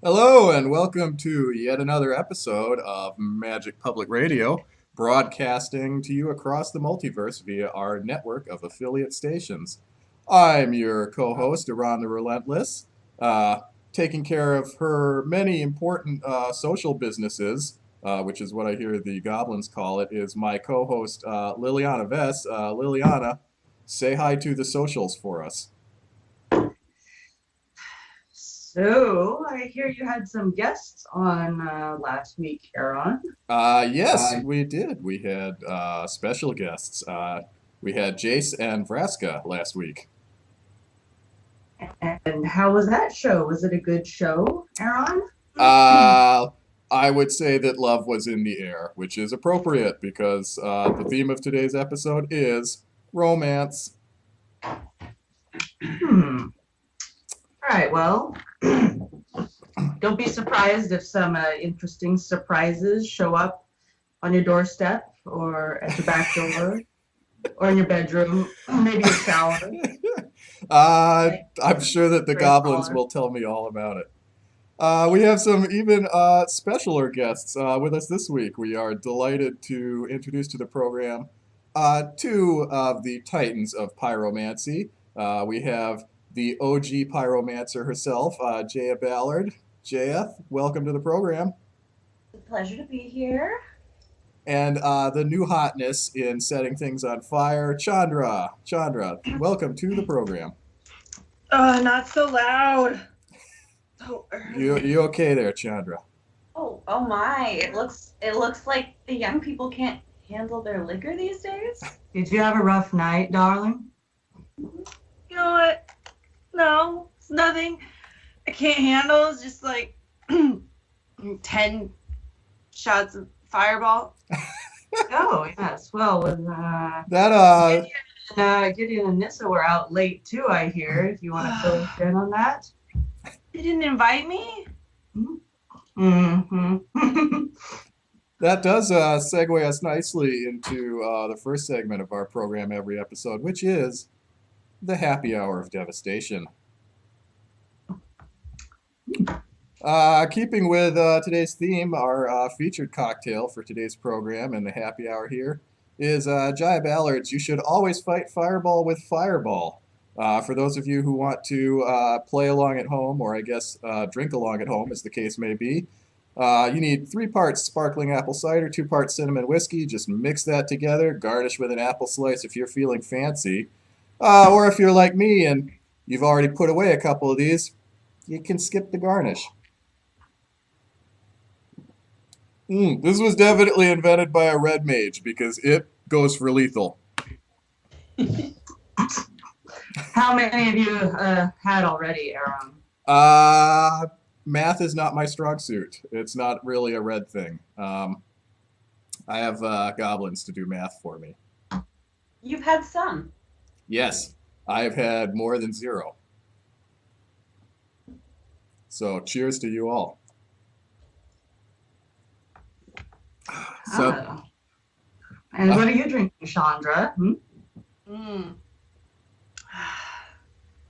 Hello, and welcome to yet another episode of Magic Public Radio, broadcasting to you across the multiverse via our network of affiliate stations. I'm your co host, Eron the Relentless, uh, taking care of her many important social businesses, which is what I hear the goblins call it, is my co host, Liliana Vess. Liliana, say hi to the socials for us. So I hear you had some guests on last week, Eron. Yes, we did. We had special guests. We had Jace and Vraska last week. And how was that show? Was it a good show, Eron? Uh, I would say that love was in the air, which is appropriate because the theme of today's episode is romance. All right, well, don't be surprised if some interesting surprises show up on your doorstep or at your back door or in your bedroom, maybe a shower. I'm sure that the goblins will tell me all about it. We have some even specialer guests with us this week. We are delighted to introduce to the program two of the titans of pyromancy. We have the OG pyromancer herself, Jaya Ballard. Jaya, welcome to the program. It's a pleasure to be here. And the new hotness in setting things on fire, Chandra. Chandra, welcome to the program. Not so loud. So early. You okay there, Chandra? Oh my! It looks like the young people can't handle their liquor these days. Did you have a rough night, darling? You know what? No, it's nothing. I can't handle. It's just like 10 shots of Fireball. Oh, yes. Well, with That Gideon and Nissa were out late too, I hear. If you want to fill us in on that. They didn't invite me. Mm-hmm. that does segue us nicely into the first segment of our program every episode, which is the happy hour of devastation. Keeping with today's theme, our featured cocktail for today's program and the happy hour here is Jaya Ballard's You Should Always Fight Fireball with Fireball. For those of you who want to play along at home, or I guess drink along at home, as the case may be, you need 3 parts sparkling apple cider, 2 parts cinnamon whiskey. Just mix that together, garnish with an apple slice if you're feeling fancy. Or if you're like me and you've already put away a couple of these, you can skip the garnish. This was definitely invented by a red mage because it goes for lethal. How many of you had already, Eron? Math is not my strong suit. It's not really a red thing. I have goblins to do math for me. You've had some. Yes, I have had more than 0. So cheers to you all. So, And what are you drinking, Chandra?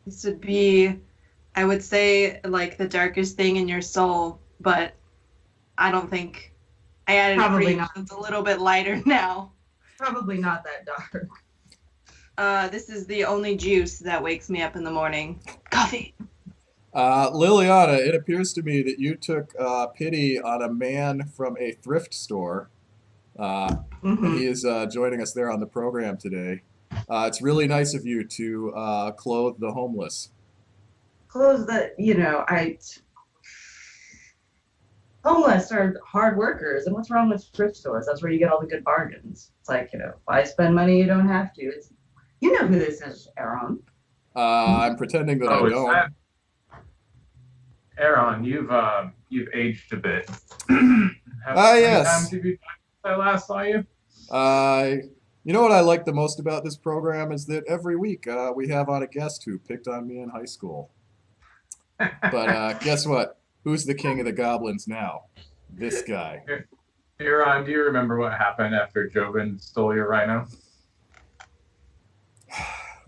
This would be, I would say, like the darkest thing in your soul, but I don't think I added Probably a not. It's a little bit lighter now. Probably not that dark. This is the only juice that wakes me up in the morning. Coffee. Liliana, it appears to me that you took pity on a man from a thrift store. He is joining us there on the program today. It's really nice of you to clothe the homeless. Clothes that, homeless are hard workers. And what's wrong with thrift stores? That's where you get all the good bargains. It's like, why spend money you don't have to? You know who this is, Eron. I'm pretending that I it's don't. that. Eron, you've aged a bit. How many Yes. times have you died since I last saw you? You know what I like the most about this program is that every week we have on a guest who picked on me in high school. But guess what? Who's the king of the goblins now? This guy. Eron, do you remember what happened after Jobin stole your rhino?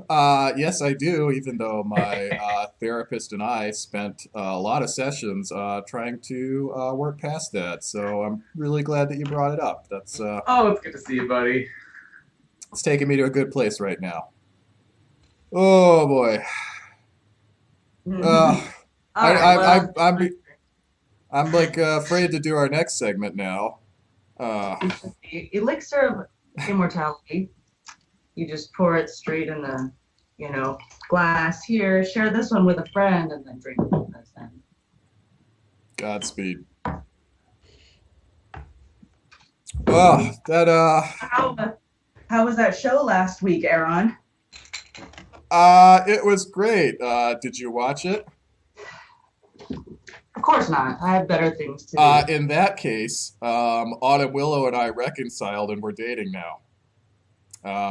Yes, I do, even though my therapist and I spent a lot of sessions trying to work past that. So I'm really glad that you brought it up. Oh, it's good to see you, buddy. It's taking me to a good place right now. Oh boy. Uh, All right, well, I'm like afraid to do our next segment now. the elixir of immortality. You just pour it straight in the, glass here. Share this one with a friend, and then drink from this end. Godspeed. Oh, that How was that show last week, Eron? it was great. Did you watch it? Of course not. I have better things to do. In that case, Autumn Willow and I reconciled and we're dating now.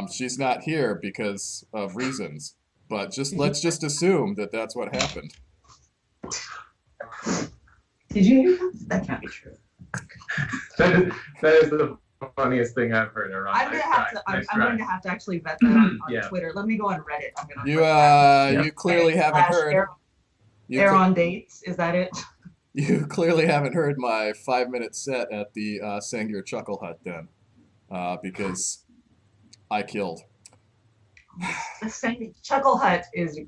She's not here because of reasons, but let's just assume that that's what happened. Did you hear that? That can't be true. That is the funniest thing I've heard, Eron. I'm going to have to actually vet that on Yeah. Twitter. Let me go on Reddit. I'm gonna You clearly haven't heard. Eron dates. Is that it? You clearly haven't heard my 5-minute set at the Sangir Chuckle Hut then, because I killed. The Sangir Chuckle Hut is a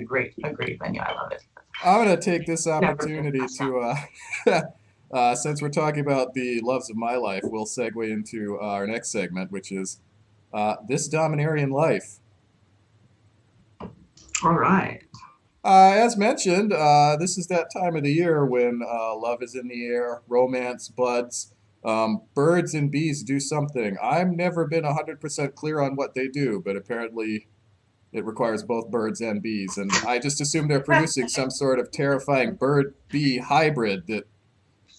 great venue. I love it. I'm gonna take this opportunity to, since we're talking about the loves of my life, we'll segue into our next segment, which is this Dominarian life. All right. As mentioned, this is that time of the year when love is in the air, romance buds, birds and bees do something. I've never been 100% clear on what they do, but apparently it requires both birds and bees. And I just assume they're producing some sort of terrifying bird-bee hybrid that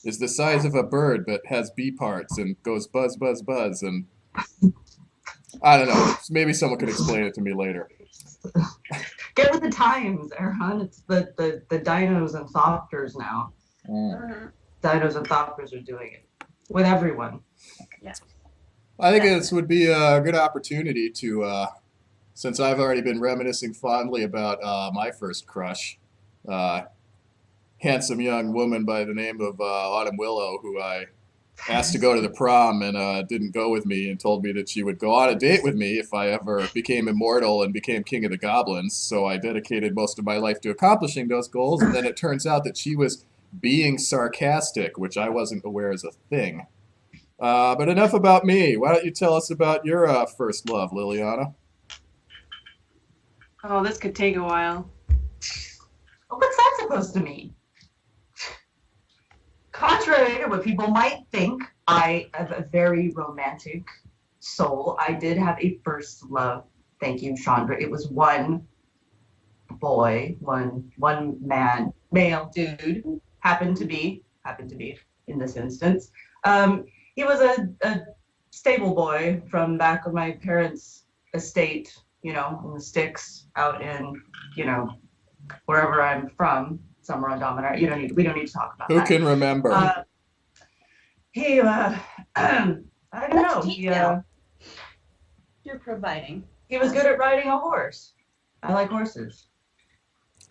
is the size of a bird but has bee parts and goes buzz, buzz, buzz. And I don't know. Maybe someone could explain it to me later. Get with the times, Eron. It's the dinos and thopters now. Dinos and thopters are doing it with everyone. Yeah. I think this would be a good opportunity to, since I've already been reminiscing fondly about my first crush, handsome young woman by the name of Autumn Willow, who I asked to go to the prom and didn't go with me and told me that she would go on a date with me if I ever became immortal and became king of the goblins. So I dedicated most of my life to accomplishing those goals, and then it turns out that she was being sarcastic, which I wasn't aware as a thing. But enough about me. Why don't you tell us about your first love, Liliana? Oh, this could take a while. What's that supposed to mean? Contrary to what people might think, I have a very romantic soul. I did have a first love. Thank you, Chandra. It was one boy, one man, male dude. Happened to be in this instance. He was a stable boy from back of my parents' estate, in the sticks, out in, wherever I'm from, somewhere on Dominarian. We don't need to talk about Who that. can remember? I don't know. You're providing. He was good at riding a horse. I like horses.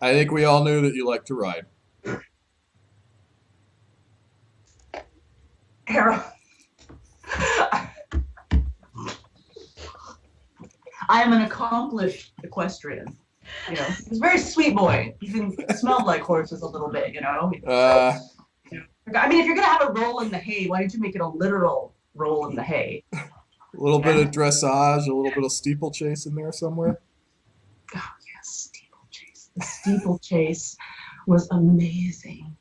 I think we all knew that you like to ride. Harold. I am an accomplished equestrian. He's a very sweet boy. He even smelled like horses a little bit, I mean, if you're gonna have a roll in the hay, why don't you make it a literal roll in the hay? A little bit of dressage, a little bit of steeplechase in there somewhere. Oh yes, steeplechase. The steeplechase was amazing.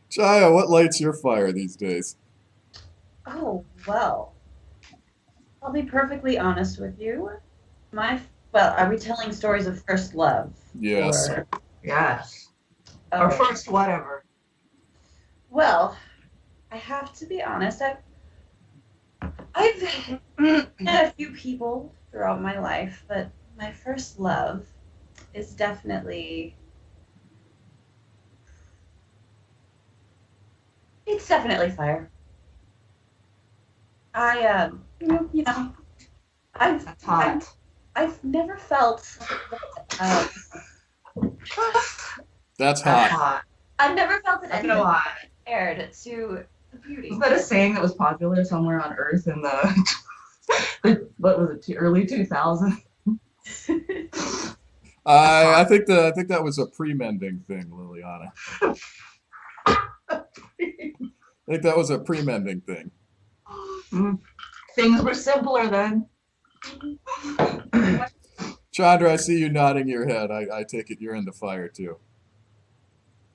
Jaya, what lights your fire these days? Oh, well. I'll be perfectly honest with you. Are we telling stories of first love? Yes. Yes. Or first whatever. Well, I have to be honest. I've met a few people throughout my life, but my first love is definitely... It's definitely fire. That's hot. I've never felt. Uh, That's That's hot. hot. I've never felt that That's anyone hot. compared to the beauty. Isn't that a saying that was popular somewhere on Earth in what was it, early 2000s? I think that was a pre-mending thing, Liliana. I think that was a pre-mending thing. Things were simpler then. Chandra, I see you nodding your head. I take it you're into fire too.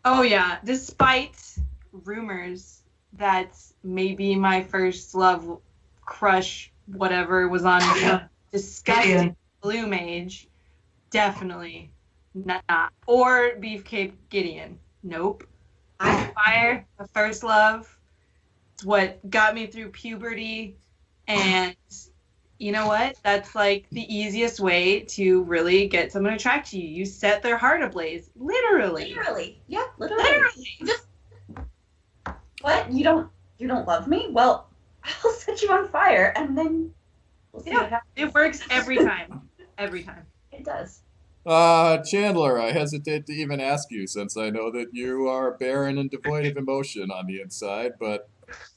Oh yeah, despite rumors that maybe my first love crush, whatever, was on some disgusting blue mage, definitely not. Or Beefcake Gideon. Nope. I'm fire, the first love. It's what got me through puberty, and you know what? That's like the easiest way to really get someone to attract you. You set their heart ablaze, literally. Literally. Yeah, literally. Just, what? You don't love me? Well, I'll set you on fire and then we'll see what happens. It works every time. Every time. It does. Chandler, I hesitate to even ask you since I know that you are barren and devoid of emotion on the inside, but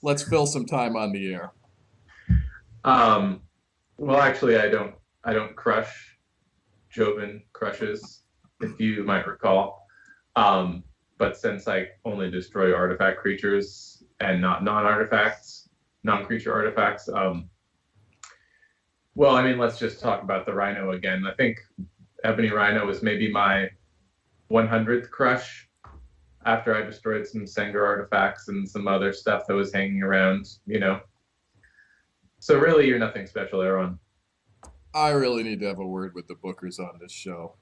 let's fill some time on the air. Well, actually, I don't crush. Joven crushes, if you might recall. But since I only destroy artifact creatures and not non-creature artifacts, well, I mean, let's just talk about the Rhino again. I think Ebony Rhino was maybe my 100th crush after I destroyed some Sengar artifacts and some other stuff that was hanging around, you know. So really, you're nothing special, Eron. I really need to have a word with the bookers on this show.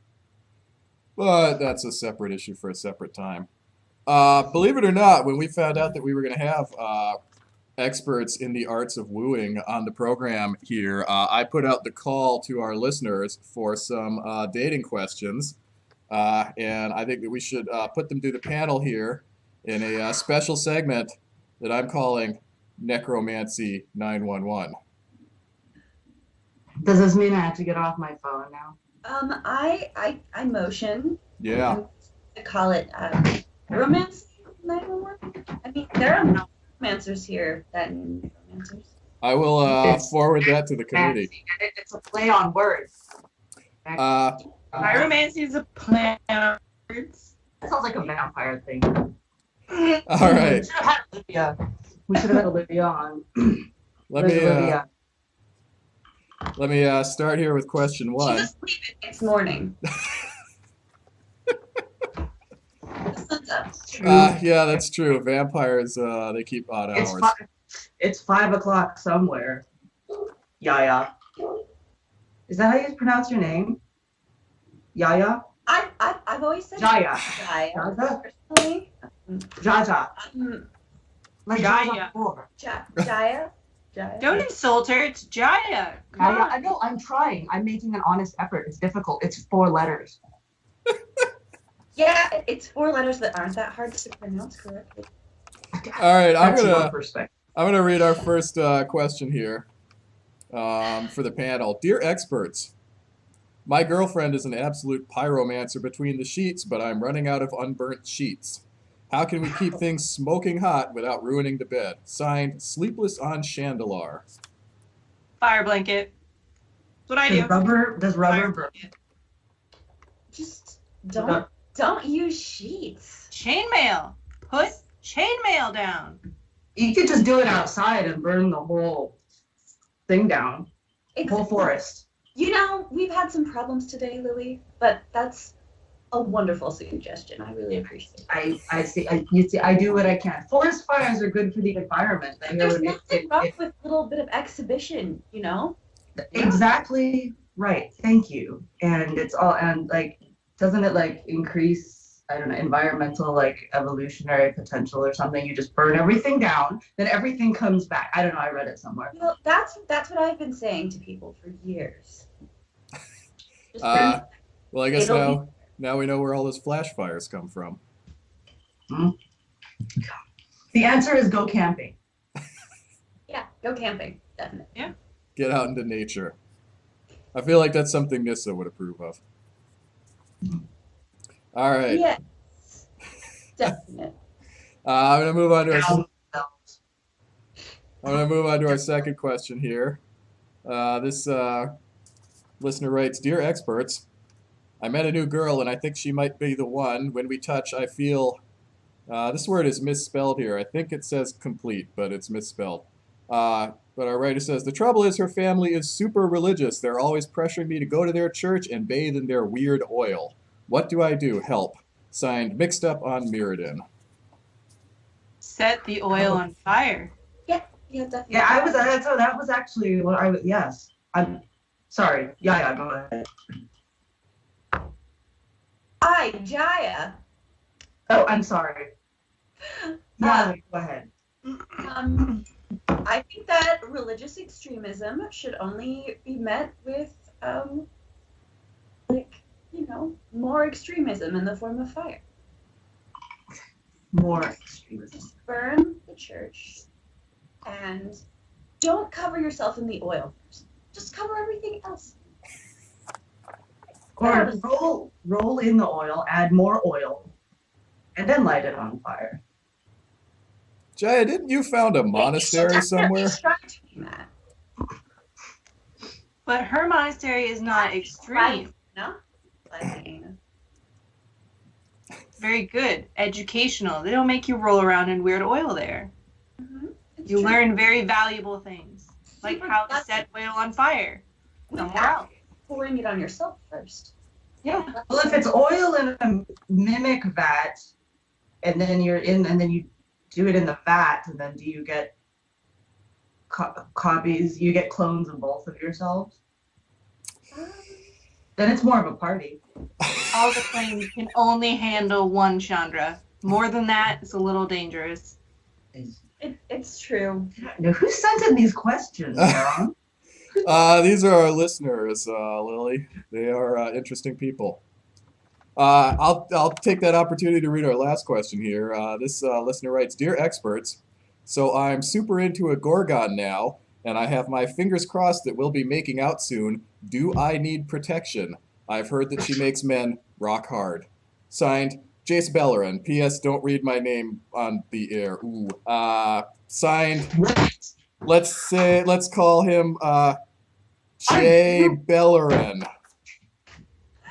But that's a separate issue for a separate time. Believe it or not, when we found out that we were going to have experts in the arts of wooing on the program here, I put out the call to our listeners for some dating questions. And I think that we should put them through the panel here in a special segment that I'm calling Necromancy 911. Does this mean I have to get off my phone now? I motion. Yeah. To call it pyromancy 911. I mean, there are no pyromancers here that need pyromancers. I will forward that to the committee. It's a play on words. Pyromancy is a play on words. That sounds like a vampire thing. All right. We should have had Olivia on. Let me start here with question one. She just leave it next morning. The sun's up. Yeah, that's true. Vampires, they keep odd hours. It's 5 o'clock somewhere. Jaya. Is that how you pronounce your name? Jaya? I've always said Jaya. Jaya. Jaya? Personally. Jaja. Like Jaya. Jaya. Jaya. Don't insult her. It's Jaya. Come on. I know. I'm trying. I'm making an honest effort. It's difficult. It's 4 letters. Yeah, it's 4 letters that aren't that hard to pronounce correctly. All right, I'm That's your gonna perspective. read our first question here for the panel. Dear experts, my girlfriend is an absolute pyromancer between the sheets, but I'm running out of unburnt sheets. How can we keep things smoking hot without ruining the bed? Signed, Sleepless on Chandelar. Fire blanket. That's what I do. Does rubber burn? Just don't use sheets. Chainmail. Put chainmail down. You could just do it outside and burn the whole thing down. Whole forest. You know, we've had some problems today, Lily, but that's a wonderful suggestion. I really appreciate it. I see. I do what I can. Forest fires are good for the environment. There's nothing wrong with a little bit of exhibition, you know? Exactly right. Thank you. And it's all, and like, doesn't it like increase, I don't know, environmental like evolutionary potential or something? You just burn everything down, then everything comes back. I don't know. I read it somewhere. Well, that's what I've been saying to people for years. Just Well, I guess now we know where all those flash fires come from. The answer is go camping. Yeah, go camping, definitely. Yeah. Get out into nature. I feel like that's something Nissa would approve of. All right. Yes. Definite. I'm gonna move on to Down. our second question here. This listener writes, "Dear experts, I met a new girl and I think she might be the one. When we touch, I feel." This word is misspelled here. I think it says complete, but it's misspelled. But our writer says, "The trouble is her family is super religious. They're always pressuring me to go to their church and bathe in their weird oil. What do I do? Help." Signed, Mixed Up on Mirrodin. Set the oil on fire. Yeah, definitely. Yeah, that was actually what I was. Yes, I'm sorry. Yeah, go ahead. Hi, Jaya. Oh, I'm sorry. Yeah, go ahead. I think that religious extremism should only be met with, more extremism in the form of fire. More extremism. Just burn the church and don't cover yourself in the oil first. Just cover everything else. Or roll in the oil, add more oil, and then light it on fire. Jaya, didn't you found a monastery somewhere? But her monastery is not extreme. No? Very good. Educational. They don't make you roll around in weird oil there. You learn very valuable things, like how to set oil on fire. Somewhere else. Pouring it on yourself first. Yeah. Well, if it's oil in a mimic vat, and then you do it in the vat, and then do you get copies? You get clones of both of yourselves. Then it's more of a party. All the flames can only handle one Chandra. More than that, it's a little dangerous. It's true. Now, who sent in these questions, Eron? These are our listeners, Lily. They are interesting people. I'll take that opportunity to read our last question here. This listener writes, "Dear experts, so I'm super into a Gorgon now, and I have my fingers crossed that we'll be making out soon. Do I need protection? I've heard that she makes men rock hard." Signed, Jace Bellerin. P.S. Don't read my name on the air. Ooh. Signed, let's call him Jay Bellerin.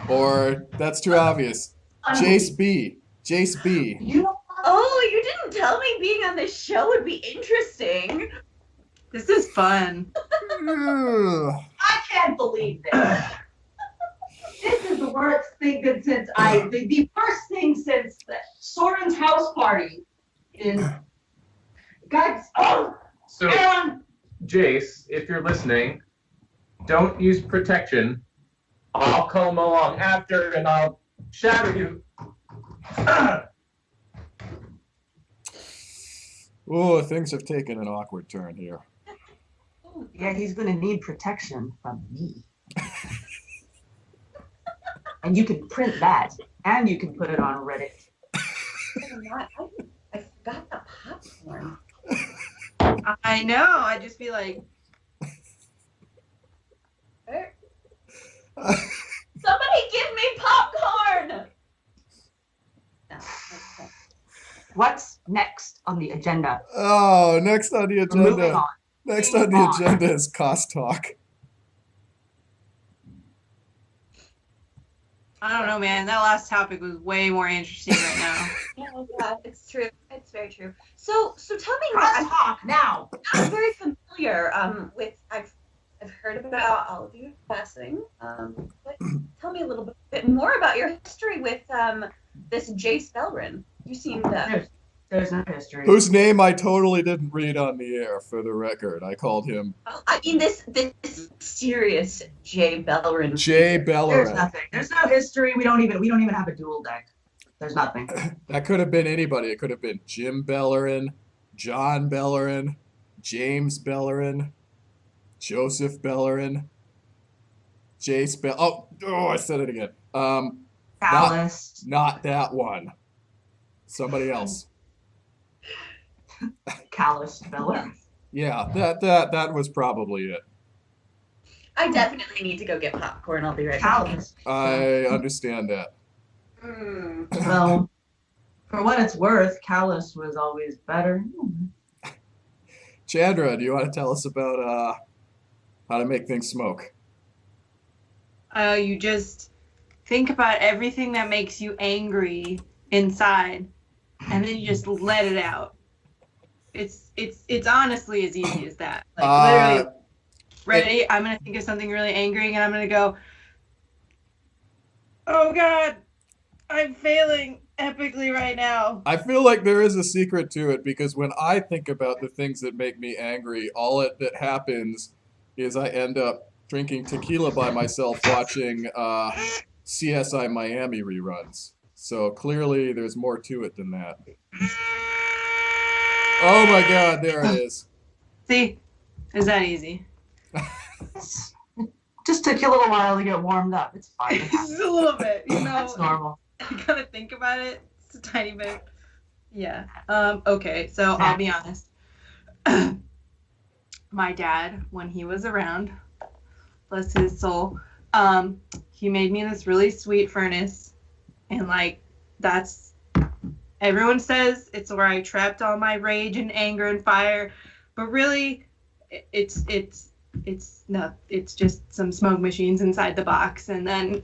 Or that's too obvious. Jace B. Jace B. Oh, you didn't tell me being on this show would be interesting. This is fun. I can't believe this. This is the worst thing that the first thing since Soren's house party is, guys, So, Eron, Jace, if you're listening, don't use protection. I'll come along after and I'll shatter you. Oh, things have taken an awkward turn here. Yeah, he's going to need protection from me. And you can print that, and you can put it on Reddit. I forgot the popcorn. I know. I'd just be like, Somebody give me popcorn! What's next on the agenda? Oh, next on the We're moving agenda. on. Next on the agenda is Cos Talk. I don't know, man. That last topic was way more interesting right now. Yeah, it's true. It's very true. So tell me more. let's talk now. I'm very familiar with. I've heard about all of you passing. But tell me a little bit more about your history with this Jace Bellerin. You seem There's no history. Whose name I totally didn't read on the air, for the record. I called him I mean this serious Jay Bellerin. Jay There's Bellerin. nothing. There's no history. We don't even have a dual deck. There's nothing. That could have been anybody. It could have been Jim Bellerin, John Bellerin, James Bellerin, Joseph Bellerin, Jace I said it again. Callous. Not that one. Somebody else. Callous Bellerin. Yeah, that was probably it. I definitely need to go get popcorn. I'll be right back. Callous. I understand that. Well, for what it's worth, callous was always better. Chandra, do you want to tell us about how to make things smoke? You just think about everything that makes you angry inside, and then you just let it out. It's honestly as easy as that. Like literally, ready? I'm gonna think of something really angry, and I'm gonna go, "Oh God, I'm failing epically right now." I feel like there is a secret to it because when I think about the things that make me angry, that happens is I end up drinking tequila by myself watching CSI Miami reruns. So clearly there's more to it than that. Oh my God, there it is. See, is that easy? Just took you a little while to get warmed up. It's fine. Just a little bit, you know. That's normal. You gotta think about it. It's a tiny bit. Yeah. Okay, so I'll be honest. My dad, when he was around, bless his soul, he made me this really sweet furnace, and like that's everyone says it's where I trapped all my rage and anger and fire, but really it's just some smoke machines inside the box, and then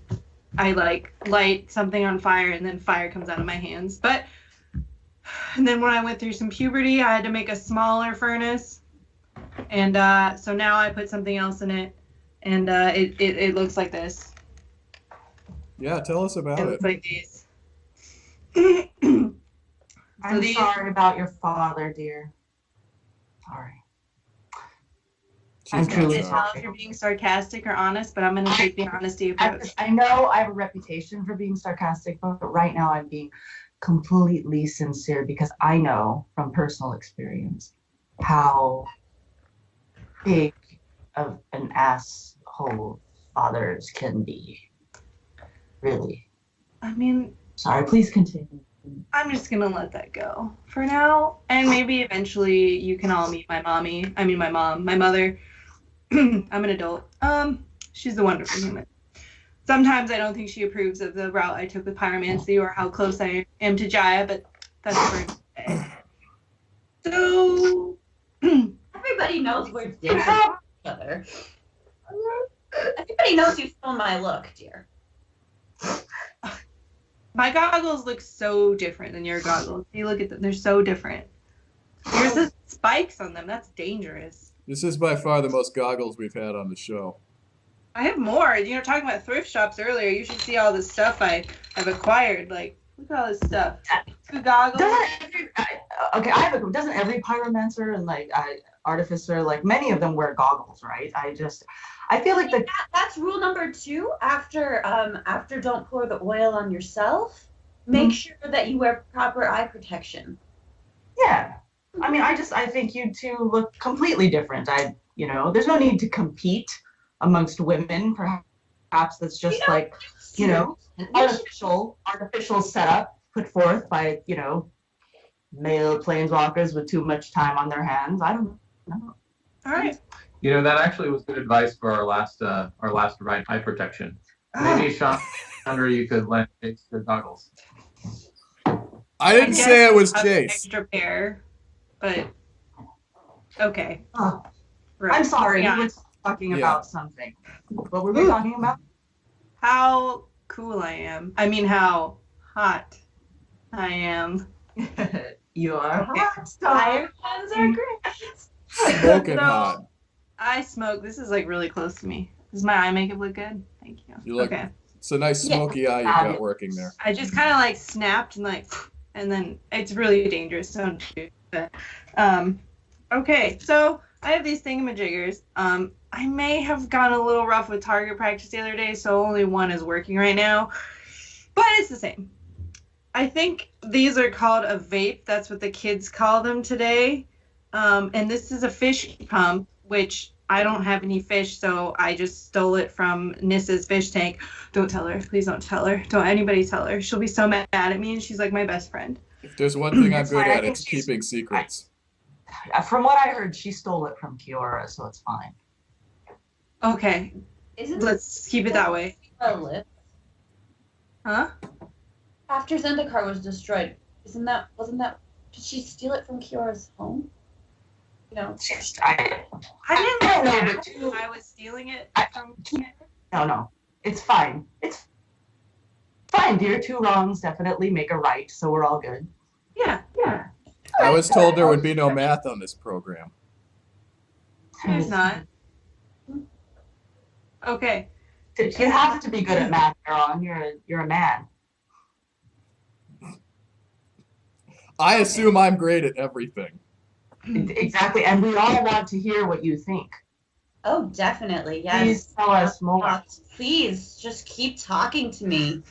I like light something on fire, and then fire comes out of my hands. And then when I went through some puberty, I had to make a smaller furnace, and so now I put something else in it, and it looks like this. Yeah, tell us about It it. looks like these. I'm sorry about your father, dear. Sorry. I'm She's truly not I sorry. can't tell if you're being sarcastic or honest, but I'm going to take the honesty approach. I know I have a reputation for being sarcastic, but right now I'm being completely sincere because I know from personal experience how big of an asshole fathers can be. Really. I mean, Sorry, please continue. I'm just going to let that go for now. And maybe eventually you can all meet my mother. I'm an adult. She's a wonderful human. Sometimes I don't think she approves of the route I took with pyromancy or how close I am to Jaya, but that's for today. So Everybody knows we're different from each other. Everybody knows you stole my look, dear. my goggles look so different than your goggles. You look at them; they're so different. Yours has spikes on them. That's dangerous. This is by far the most goggles we've had on the show. I have more. You know, talking about thrift shops earlier. You should see all the stuff I've acquired. Like, look at all this stuff. 2 goggles. Doesn't every pyromancer and like artificer, like many of them wear goggles, right? I feel like that's rule number 2. After don't pour the oil on yourself. Make sure that you wear proper eye protection. Yeah. I mean, I think you two look completely different. There's no need to compete amongst women. Perhaps that's just an artificial setup put forth by, male planeswalkers with too much time on their hands. I don't know. All right. That actually was good advice for our last ride, eye protection. Maybe Chandra, you could lend Jace the goggles. I didn't say it was I'll have an Jace. extra pair, but okay. Oh, Right. I'm sorry. Yeah. We were talking about something. What were we talking about? How cool I am. I mean, how hot I am. You are hot. Fire guns are great. Smoking hot. I smoke. This is like really close to me. Does my eye makeup look good? Thank you. You look. Okay. It's a nice smoky eye you got working there. I just kind of like snapped and then it's really dangerous. So don't do that. Okay, so I have these thingamajiggers. I may have gone a little rough with target practice the other day, so only one is working right now. But it's the same. I think these are called a vape. That's what the kids call them today. And this is a fish pump, which I don't have any fish, so I just stole it from Nissa's fish tank. Don't tell her. Please don't tell her. Don't anybody tell her. She'll be so mad at me, and she's like my best friend. If there's one thing I'm That's good fine. I at, think it's keeping secrets. From what I heard, she stole it from Kiora, so it's fine. Okay, Isn't let's keep it that way. a lift? Huh? After Zendikar was destroyed, wasn't that, did she steal it from Kiora's home? You know, I I don't know, didn't but know I was stealing it from. no. It's fine. It's fine, dear. 2 wrongs definitely make a right, so we're all good. Yeah. I was told there would be no math on this program. There's not. Okay. You have to be good at math, Eron. You're a man. I assume I'm great at everything. Exactly, and we all want to hear what you think. oh, definitely, yes. Please tell us more. Please, just keep talking to me.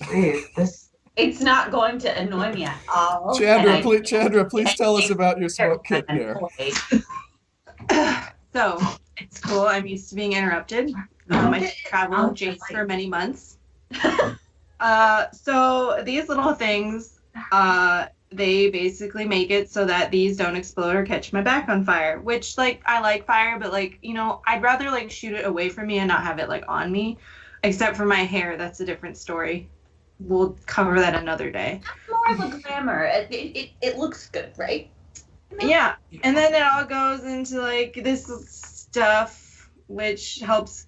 Please, this. It's not going to annoy me at all. Chandra, please tell us about your smoke kit there. So it's cool. I'm used to being interrupted. I traveled with Jace for many months. So these little things, they basically make it so that these don't explode or catch my back on fire, which, like, I like fire, but, like, you know, I'd rather, like, shoot it away from me and not have it, like, on me, except for my hair. That's a different story. We'll cover that another day. More of a glamour. It looks good, right? Yeah, and then it all goes into, like, this stuff, which helps.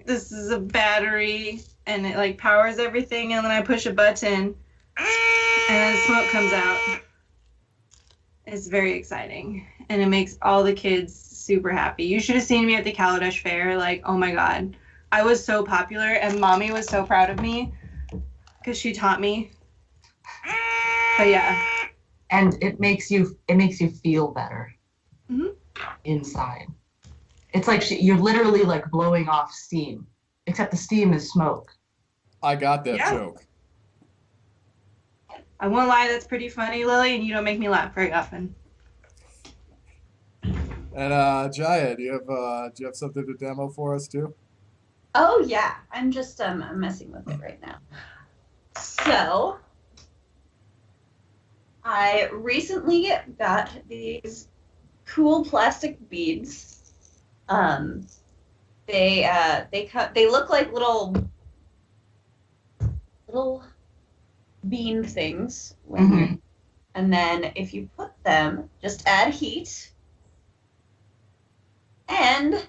This is a battery, and it, like, powers everything, and then I push a button, and then smoke comes out. It's very exciting, and it makes all the kids super happy. You should have seen me at the Kaladesh Fair. Like, oh my god, I was so popular, and Mommy was so proud of me because she taught me. But yeah, And it makes you feel better inside. It's like you're literally like blowing off steam, except the steam is smoke. I got that Yeah. joke. I won't lie, that's pretty funny, Lily, and you don't make me laugh very often. And Jaya, do you have something to demo for us too? Oh yeah, I'm just messing with it right now. So I recently got these cool plastic beads. They look like little bean things, and then if you put them, just add heat, and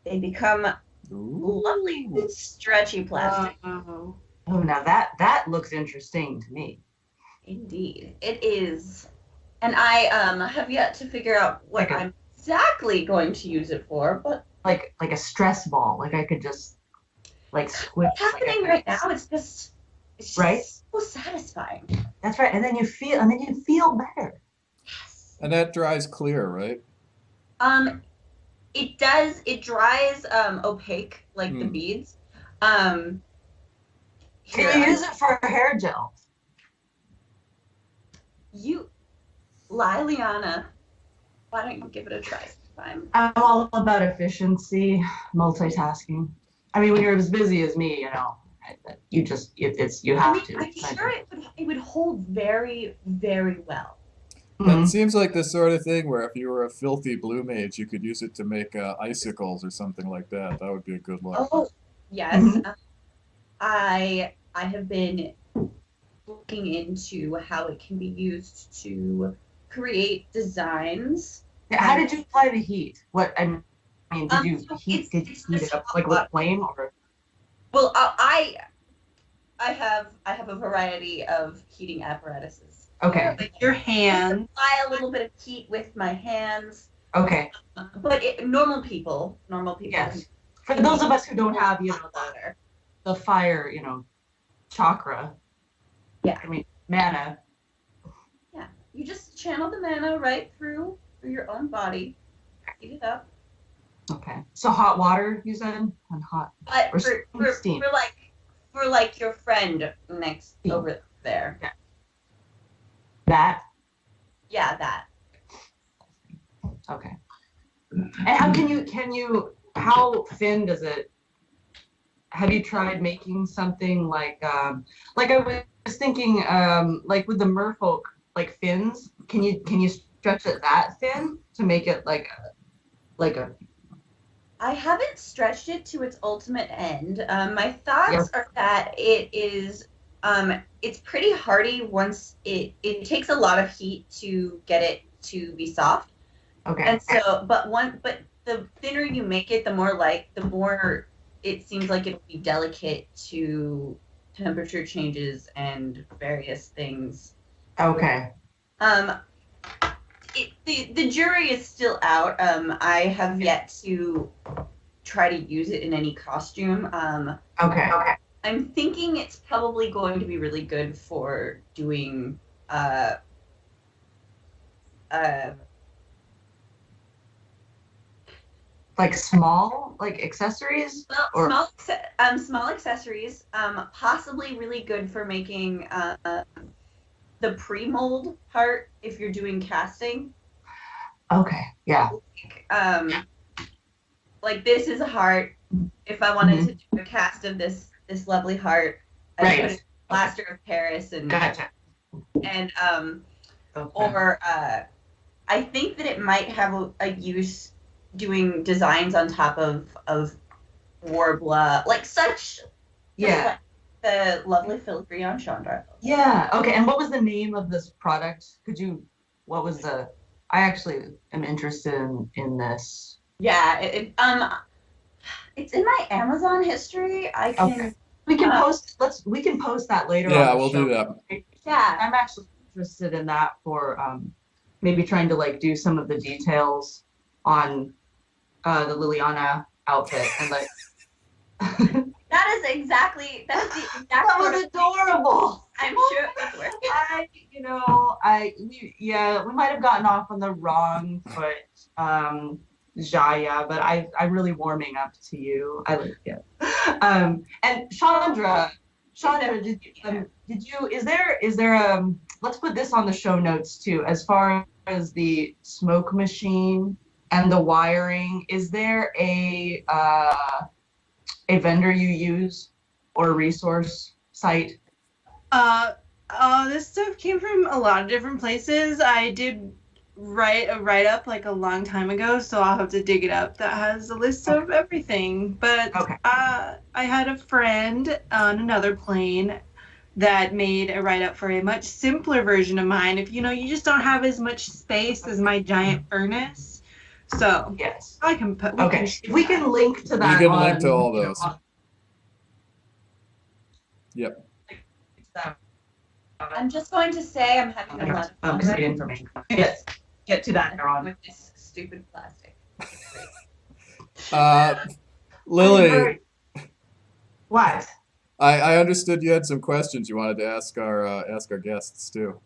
they become lovely stretchy plastic. Oh. Oh, now that looks interesting to me. Indeed, it is. And I have yet to figure out what I'm exactly going to use it for, but Like a stress ball. Like I could just like squish. what's happening right now, it's just Right? so satisfying. That's right. And then you feel better. And that dries clear, right? It does. It dries opaque like the beads. Can you use it for hair gel? Liliana, why don't you give it a try sometime? I'm all about efficiency, multitasking. I mean, when you're as busy as me, you know, you just you have to. I'm sure it would hold very, very well. That seems like the sort of thing where if you were a filthy blue mage, you could use it to make icicles or something like that. That would be a good look. Oh, yes. I have been looking into how it can be used to create designs. How did you apply the heat? What I mean, did you heat it up like with flame or? Well, I have a variety of heating apparatuses. Okay. Like your hand. Apply a little bit of heat with my hands. Okay. But normal people. Yes. For those of us who don't have, you know, the fire, you know, chakra. Yeah. I mean, mana. Yeah. You just channel the mana right through your own body. Heat it up. Okay. So hot water, you said, and hot. But or for steam. for like your friend next over there. Yeah. That. Yeah, that. Okay. And how thin does it? Have you tried making something like I was thinking, like with the merfolk, like fins? Can you stretch it that thin to make it like a I haven't stretched it to its ultimate end. My thoughts are that it is, it's pretty hardy once it takes a lot of heat to get it to be soft. Okay. And so, but the thinner you make it, the more it seems like it'll be delicate to temperature changes and various things. Okay. The jury is still out. I have yet to try to use it in any costume. Okay. I'm thinking it's probably going to be really good for doing like small accessories? Well, small accessories. Possibly really good for making the pre-mold part if you're doing casting. Okay. Yeah. Like this is a heart. If I wanted to do a cast of this lovely heart, I put it in plaster of Paris and Gotcha. And Okay. or I think that it might have a use doing designs on top of Warbler, like such. Yeah. The lovely filigree on Chandra. Yeah. Okay. And what was the name of this product? What was the? I actually am interested in this. Yeah. It's in my Amazon history. I can. Okay. We can post that later. Yeah, on the we'll show. do that. Yeah. I'm actually interested in that for maybe trying to do some of the details on the Liliana outfit and like. That is the exact. That was adorable. I'm sure it would work. We might have gotten off on the wrong foot, Jaya, but I'm really warming up to you. I like it. And Chandra, is there let's put this on the show notes too, as far as the smoke machine and the wiring, is there a vendor you use or a resource site? This stuff came from a lot of different places. I did write a write-up like a long time ago, so I'll have to dig it up. That has a list of everything. But I had a friend on another plane that made a write-up for a much simpler version of mine. If you just don't have as much space as my giant furnace. So yes, I can put. We can link to that. You can link to all those. Yep. I'm just going to say I'm having a lot of fun information. Yes. Get to that, Eron. With this stupid plastic. Lily. What? I understood you had some questions you wanted to ask our guests too.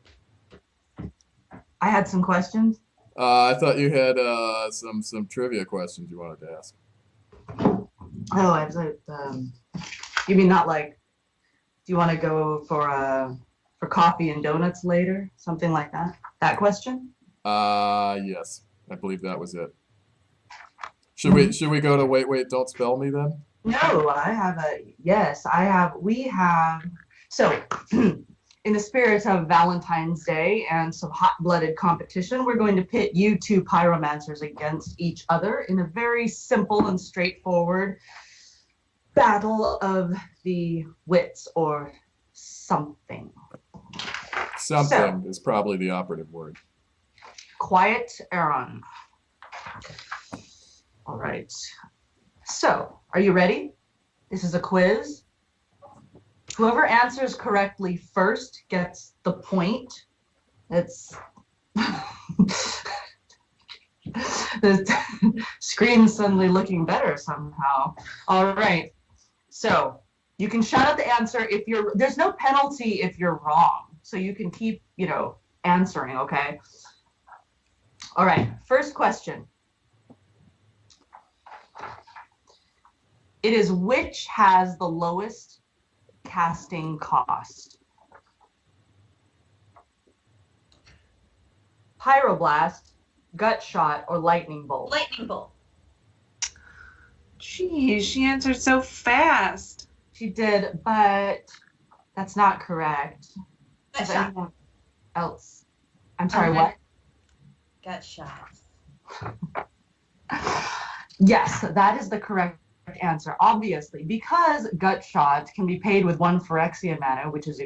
I had some questions. I thought you had some trivia questions you wanted to ask. Oh, I was like, you mean not like? Do you want to go for coffee and donuts later? Something like that? That question? Yes, I believe that was it. Should we go to wait, don't spell me then? No, we have. So, in the spirit of Valentine's Day and some hot-blooded competition, we're going to pit you two pyromancers against each other in a very simple and straightforward battle of the wits or something. Something is probably the operative word. Quiet, Eron. All right. So, are you ready? This is a quiz. Whoever answers correctly first gets the point. It's the screen's suddenly looking better somehow. All right. So you can shout out the answer if there's no penalty if you're wrong. So you can keep, answering, okay? All right. First question. It is which has the lowest casting cost? Pyroblast, gut shot, or lightning bolt? Lightning bolt. Geez, she answered so fast. She did, but that's not correct. Gut Is shot. anyone else? I'm sorry, what? Gut shot. Yes, that is the correct answer, obviously, because gut shot can be paid with 1 Phyrexian mana, which is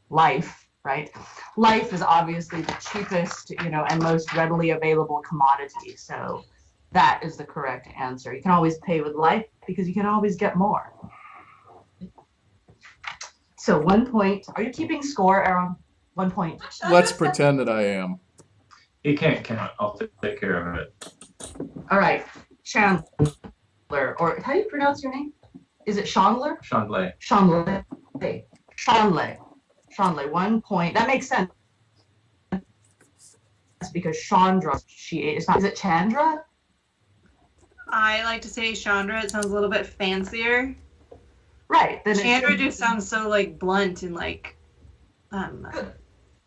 life, right? Life is obviously the cheapest, and most readily available commodity. So that is the correct answer. You can always pay with life because you can always get more. So 1 point. Are you keeping score, Eron? 1 point. Let's pretend that I am. He can't count. I'll take care of it. All right. Chandler, or how do you pronounce your name? Is it Chandler? Chandler. Chandler. Chandler, 1 point. That makes sense. That's because Chandra, is it Chandra? I like to say Chandra. It sounds a little bit fancier. Right. Then Chandra just sounds so like blunt and like, I don't know.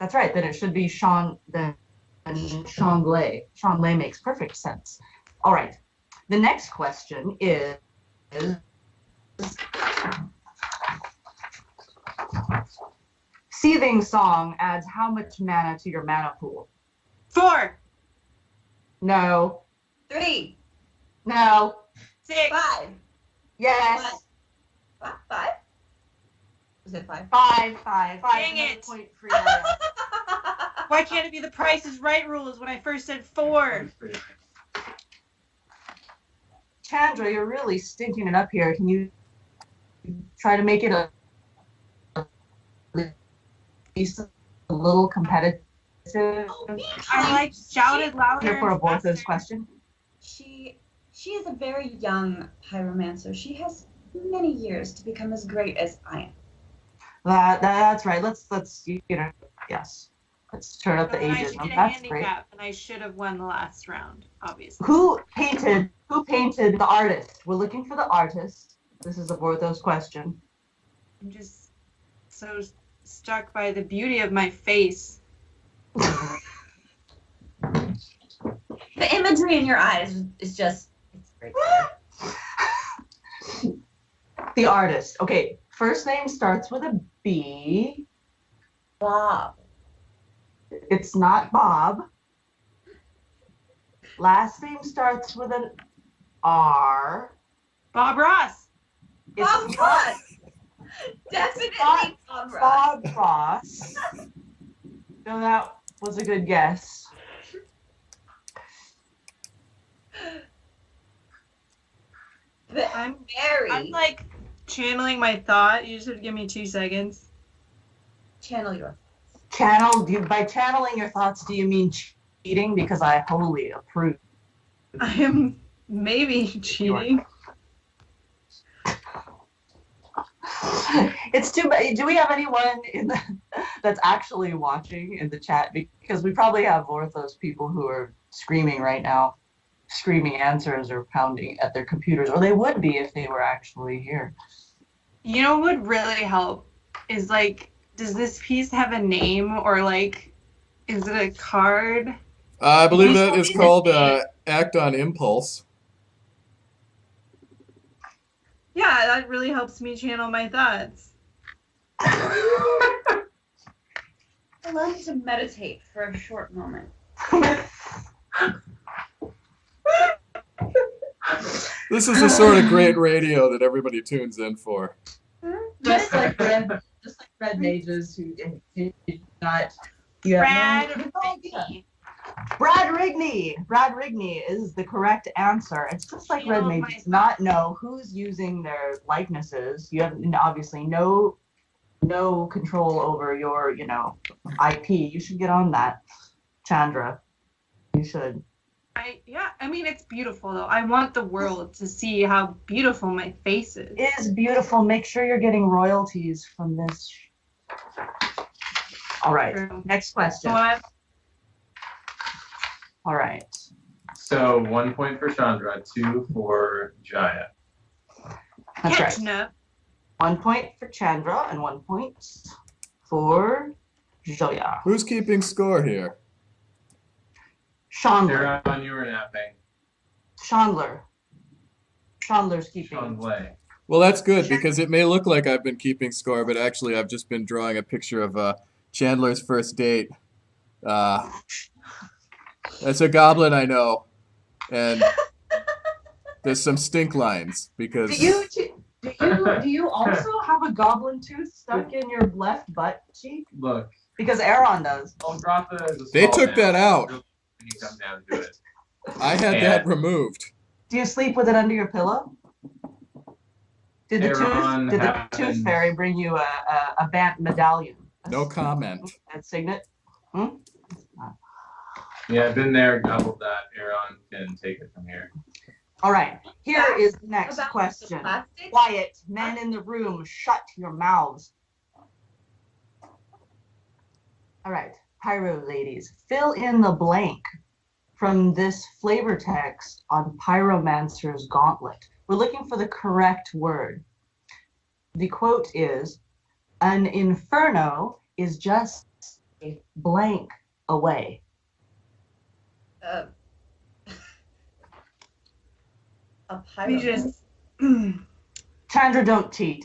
That's right. Then it should be Chandler. Chandler makes perfect sense. All right. The next question is Seething Song adds how much mana to your mana pool? 4, No. 3, No. 6, 5. Yes. 5? Was it 5? 5. Dang it. Point for Jaya. Why can't it be the Price is Right rules when I first said 4? Chandra, you're really stinking it up here. Can you try to make it at least a little competitive? I like shouted louder. Here for a and Borthos faster. question. She is a very young pyromancer. She has many years to become as great as I am. That's right. Let's yes. Let's turn up the And I ages. should get a That's great. handicap, and I should have won the last round, obviously. Who painted the artist? We're looking for the artist. This is a Borthos question. I'm just so struck by the beauty of my face. The imagery in your eyes is just, it's great. The artist. Okay, first name starts with a B. Bob. It's not Bob. Last name starts with an R. Bob Ross. It's Bob not Ross. Definitely Bob Ross. Bob Ross. No, that was a good guess. I'm Very. like channeling my thought. You just have to give me 2 seconds. Channel your. By channeling your thoughts, do you mean cheating? Because I wholly approve. I am maybe cheating. It's too bad. Do we have anyone that's actually watching in the chat? Because we probably have more of those people who are screaming right now, screaming answers or pounding at their computers, or they would be if they were actually here. You know what would really help is like, does this piece have a name or like, is it a card? I believe that is called Act on Impulse. Yeah, that really helps me channel my thoughts. Allow me to meditate for a short moment. This is the sort of great radio that everybody tunes in for. Just like red mages who did not. Brad Rigney. Brad Rigney is the correct answer. It's just like red mages not know who's using their likenesses. You have obviously no control over your IP. You should get on that, Chandra. You should. I mean, it's beautiful though. I want the world to see how beautiful my face is. It is beautiful. Make sure you're getting royalties from this. All right. True. Next question. So All right. So 1 point for Chandra, 2 for Jaya. That's right. catching up. 1 point for Chandra and 1 point for Jaya. Who's keeping score here? Chandler. Eron, you were napping. Chandler's keeping. Chandler. Well, that's good because it may look like I've been keeping score, but actually I've just been drawing a picture of Chandler's first date. That's a goblin I know, and there's some stink lines because Do you also have a goblin tooth stuck in your left butt cheek? Look, Because Eron does. Golgotha is a they small took town. that out. When you come down to it. I had that removed. Do you sleep with it under your pillow? Did the Eron tooth fairy bring you a band medallion? No comment. A signet? Yeah, I've been there, gobbled that. Eron can take it from here. All right. Here is the next About the question. plastic? Quiet, men in the room, shut your mouths. All right, pyro ladies, fill in the blank from this flavor text on Pyromancer's Gauntlet. We're looking for the correct word. The quote is, "An inferno is just a blank away." A We pyro. just. Chandra, don't cheat.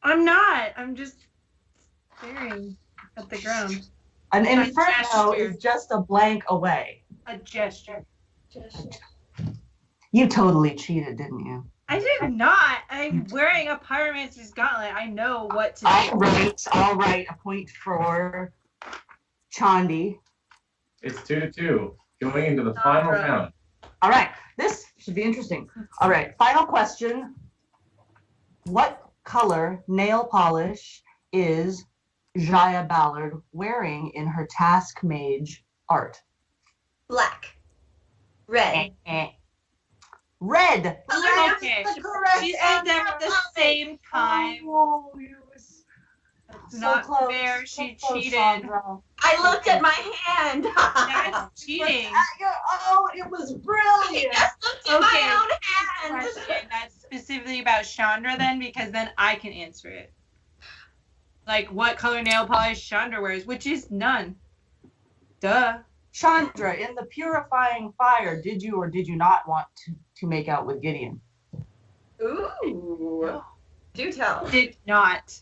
I'm not. I'm just staring at the ground. An My inferno gesture. is just a blank away. A gesture. You totally cheated, didn't you? I did not. I'm wearing a pyromancer's gauntlet. I know what to do. All right. A point for Chandi. It's 2-2, going into the final Chandra. round. All right, this should be interesting. All right, final question. What color nail polish is Jaya Ballard wearing in her Task Mage art? Black. Red. Red. Okay. That's the correct She said them answer. at the same time. Oh, you was It's so not close, fair. so She close, cheated. Sandra. I looked at my hand. That's cheating. Oh, it was brilliant. I just looked at Okay. my own hand. Question that's specifically about Chandra then, because then I can answer it. Like what color nail polish Chandra wears, which is none. Duh. Chandra, in the purifying fire, did you or did you not want to make out with Gideon? Ooh. Do tell. Did not.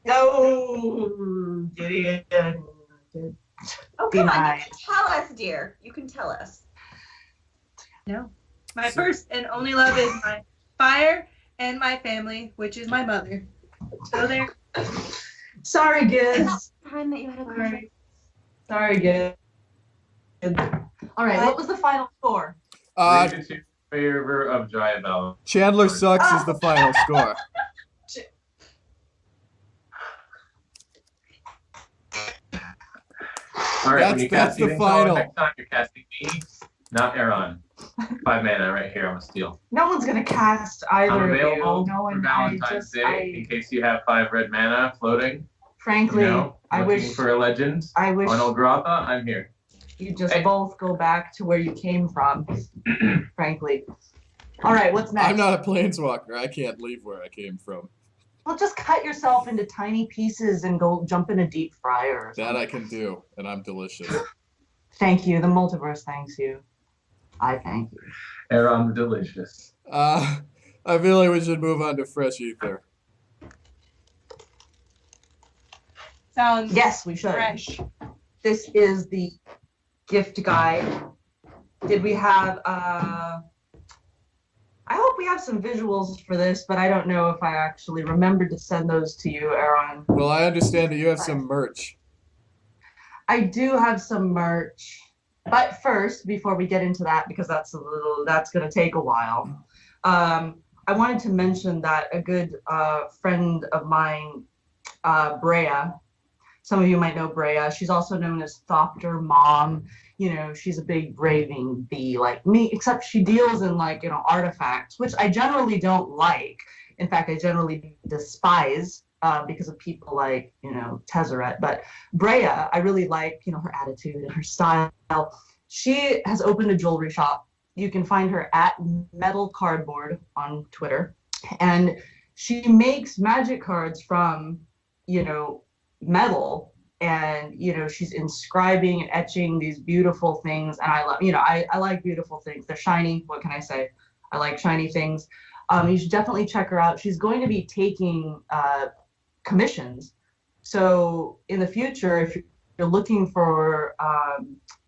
No, Gideon. Oh, come on. You can tell us, dear. You can tell us. No. My first and only love is my fire and my family, which is my mother. So there. Sorry, Giz. Time that you had a crush. Sorry, Giz. All right, what was the final score? 3-2 in favor of Jaya Ballard. Chandler sucks is the final score. All right, when you That's cast the Eating final. Power, next time you're casting me, not Eron. 5 mana right here on the steel. No one's gonna cast either I'm of available you. No for one. Valentine's Day in case you have 5 red mana floating. Frankly, You know, I looking wish. for a legend I wish on Golgotha. I'm here. you just Hey. both go back to where you came from. Frankly. All right, what's next? I'm not a planeswalker. I can't leave where I came from. Well, just cut yourself into tiny pieces and go jump in a deep fryer. Or That I can do, and I'm delicious. Thank you. The multiverse thanks you. I thank you. Eron delicious. I feel like we should move on to fresh ether. Sounds Yes, we should. fresh. This is the gift guide. Did we have I hope we have some visuals for this, but I don't know if I actually remembered to send those to you, Eron. Well, I understand that you have some merch. I do have some merch. But first, before we get into that, because that's gonna take a while, I wanted to mention that a good friend of mine, Brea, some of you might know Brea. She's also known as Thopter Mom. You know, she's a big raving bee like me, except she deals in artifacts, which I generally don't like. In fact, I generally despise because of people like, Tezzeret. But Brea, I really like, her attitude and her style. She has opened a jewelry shop. You can find her at Metal Cardboard on Twitter. And she makes magic cards from, metal. And, she's inscribing and etching these beautiful things. And I love, I like beautiful things. They're shiny. What can I say? I like shiny things. You should definitely check her out. She's going to be taking commissions. So in the future, if you're looking for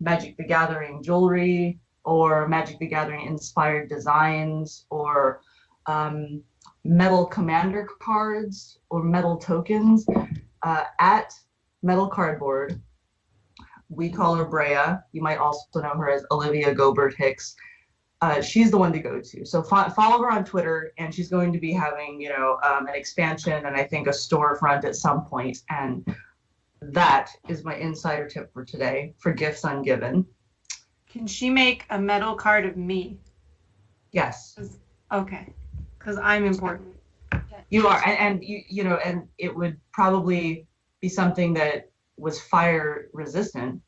Magic the Gathering jewelry, or Magic the Gathering inspired designs, or metal commander cards or metal tokens, at Metal Cardboard. We call her Brea. You might also know her as Olivia Gobert-Hicks. She's the one to go to. So follow her on Twitter, and she's going to be having, an expansion and I think a storefront at some point. And that is my insider tip for today for gifts ungiven. Can she make a metal card of me? Yes. Okay, because I'm important. You are, and and it would probably be something that was fire resistant,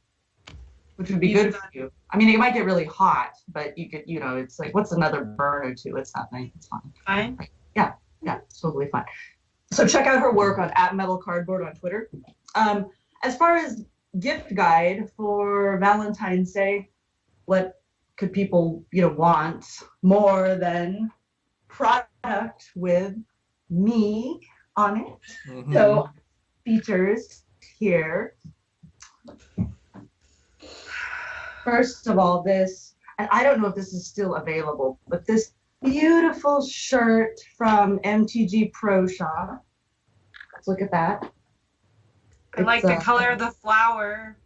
which would be good for you. I mean, it might get really hot, but you could, it's like, what's another burn or two? It's nothing. It's fine. Fine. Yeah, it's totally fine. So check out her work on @metalcardboard on Twitter. As far as gift guide for Valentine's Day, what could people, want more than product with me on it? Mhm. So features here. First of all, this, and I don't know if this is still available, but this beautiful shirt from MTG Pro Shop. Let's look at that. I like the color of the flower.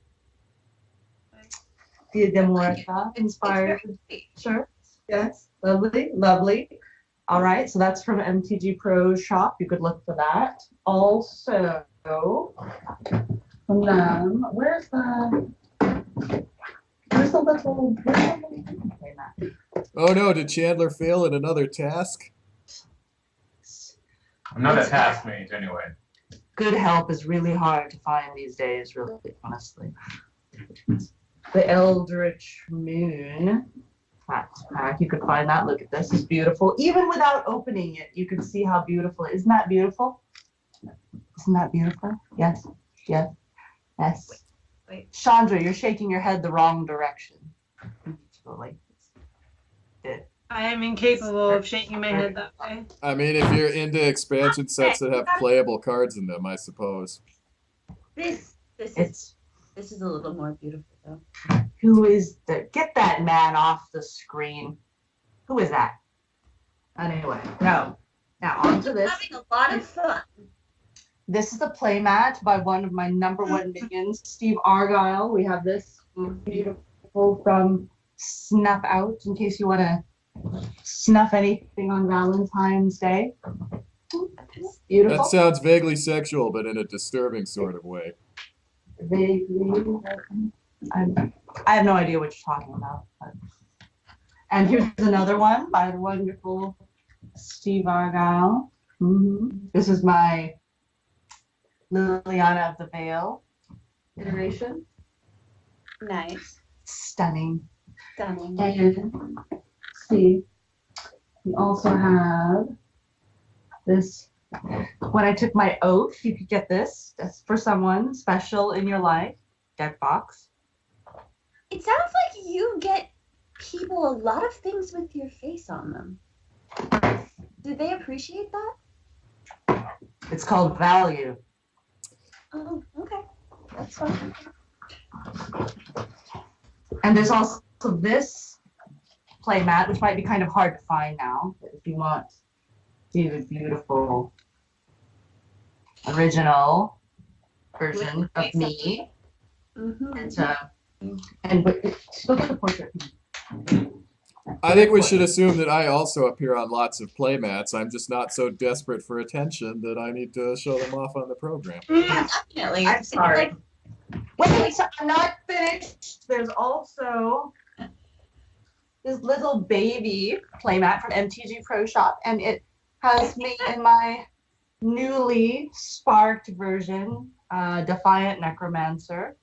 The Demorca inspired shirts. Yes, lovely, lovely. All right, so that's from MTG Pro Shop. You could look for that. Also, from them, where's the little? Okay, Matt. Oh no, did Chandler fail at another task? I'm not a task mage anyway. Good help is really hard to find these days, really, honestly. The Eldritch Moon pack. You could find that. Look at this. It's beautiful. Even without opening it, you can see how beautiful it is. Isn't that beautiful? Isn't that beautiful? Yes. Yes. Yes. Wait. Chandra, you're shaking your head the wrong direction. Totally. I am incapable of shaking my head that way. I mean, if you're into expansion sets that have playable cards in them, I suppose. This It's is a little more beautiful though. who is the get that man off the screen? Who is that? Anyway, no. Now on to this. Having a lot of fun. This is a playmat by one of my number one minions, Steve Argyle. We have this beautiful from Snuff Out, in case you want to snuff anything on Valentine's Day. Beautiful. That sounds vaguely sexual, but in a disturbing sort of way. Vaguely. I have no idea what you're talking about. But. And here's another one by the wonderful Steve Argyle. This is my Liliana of the Veil iteration. Nice. Stunning. Stunning. And see, we also have this. When I took my oath, you could get this. That's for someone special in your life. Deck box. It sounds like you get people a lot of things with your face on them. Do they appreciate that? It's called value. Oh, okay. That's fine. And there's also this playmat, which might be kind of hard to find now, but if you want to see the beautiful original version of me, and look at the portrait. I think we should assume that I also appear on lots of playmats. I'm just not so desperate for attention that I need to show them off on the program. Definitely. I'm sorry. Wait, I'm not finished. There's also this little baby playmat from MTG Pro Shop, and it has me in my newly sparked version, Defiant Necromancer.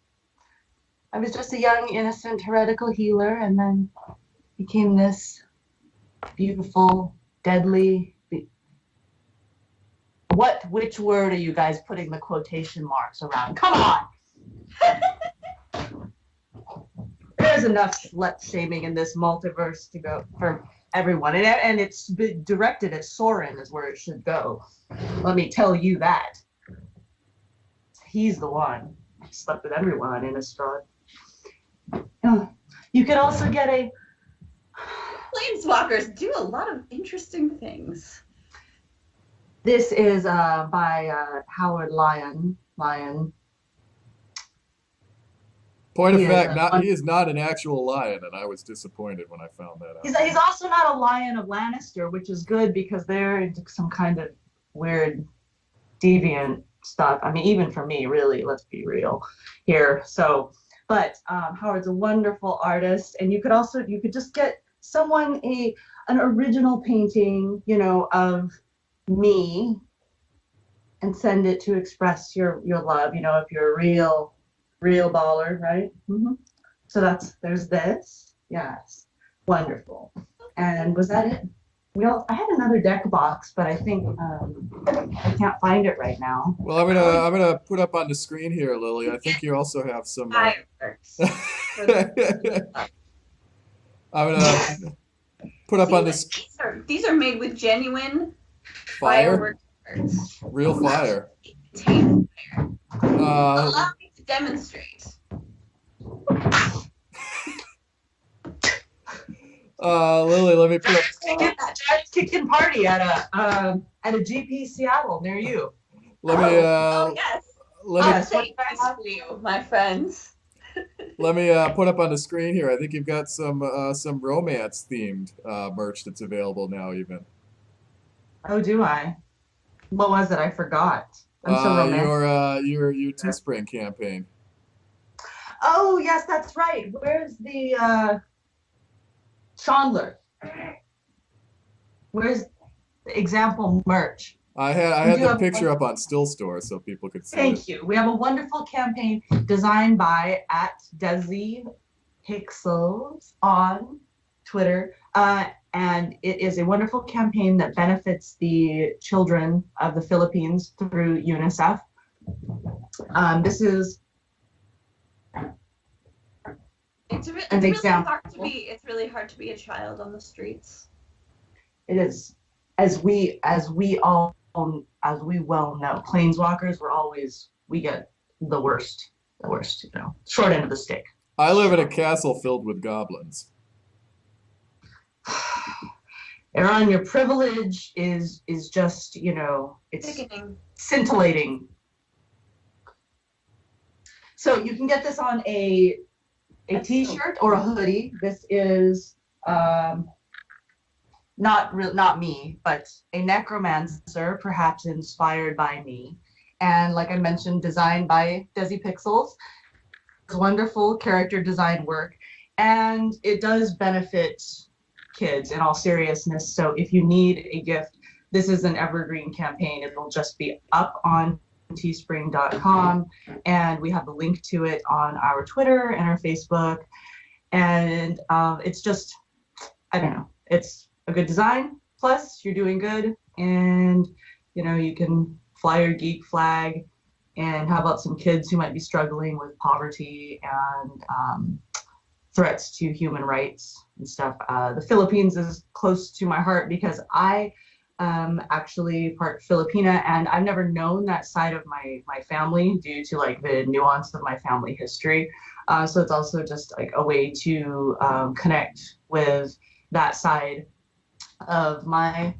I was just a young, innocent, heretical healer, and then became this beautiful, deadly. Which word are you guys putting the quotation marks around? Come on! There's enough slut shaming in this multiverse to go for everyone, and it's directed at Soren is where it should go. Let me tell you that. He's the one. Slept with everyone on Innistrad. You can also get a Planeswalkers do a lot of interesting things. This is by Howard Lyon. Point of He is fact, a- he is not an actual lion, and I was disappointed when I found that out. He's also not a Lion of Lannister, which is good because they're into some kind of weird, deviant stuff. I mean, even for me, really, let's be real here. So, but Howard's a wonderful artist, and you could just get someone an original painting, of me, and send it to express your love. If you're a real baller, right? Mm-hmm. So there's this. Yes, wonderful. And was that it? I had another deck box, but I think I can't find it right now. Well, I'm gonna put up on the screen here, Lily. I think you also have some. Fireworks. I'm gonna put up on this. These are made with genuine Fire? fireworks. Real fire. Contain fire. Allow me to demonstrate. Lily, let me put up. Giant kicking party at a GP Seattle near you. Let me. Yes. Let Thank you, my friends. me put up on the screen here. I think you've got some romance themed merch that's available now. Even. Oh, do I? What was it? I forgot. I'm so romantic. Your Teespring campaign. Oh yes, that's right. Where's the Chandler? Where's the example merch? I had the picture up on Still Store so people could see Thank it. you. We have a wonderful campaign designed by @DesiPixels on Twitter. And it is a wonderful campaign that benefits the children of the Philippines through UNICEF. This is It's really hard to be a child on the streets. It is, as we well know, planeswalkers we get the worst, short end of the stick. I live in a castle filled with goblins. Eron, your privilege is just, it's Sickening. scintillating. So you can get this on a t-shirt or a hoodie. This is not me, but a necromancer, perhaps inspired by me. And like I mentioned, designed by DesiPixels. It's wonderful character design work. And it does benefit kids in all seriousness. So if you need a gift, this is an evergreen campaign. It'll just be up on teespring.com, and we have the link to it on our Twitter and our Facebook. And it's just, I don't know, it's a good design. Plus, you're doing good, and you can fly your geek flag and help out some kids who might be struggling with poverty and threats to human rights and stuff. The Philippines is close to my heart because I actually part Filipina, and I've never known that side of my family due to like the nuance of my family history. So it's also just like a way to connect with that side of my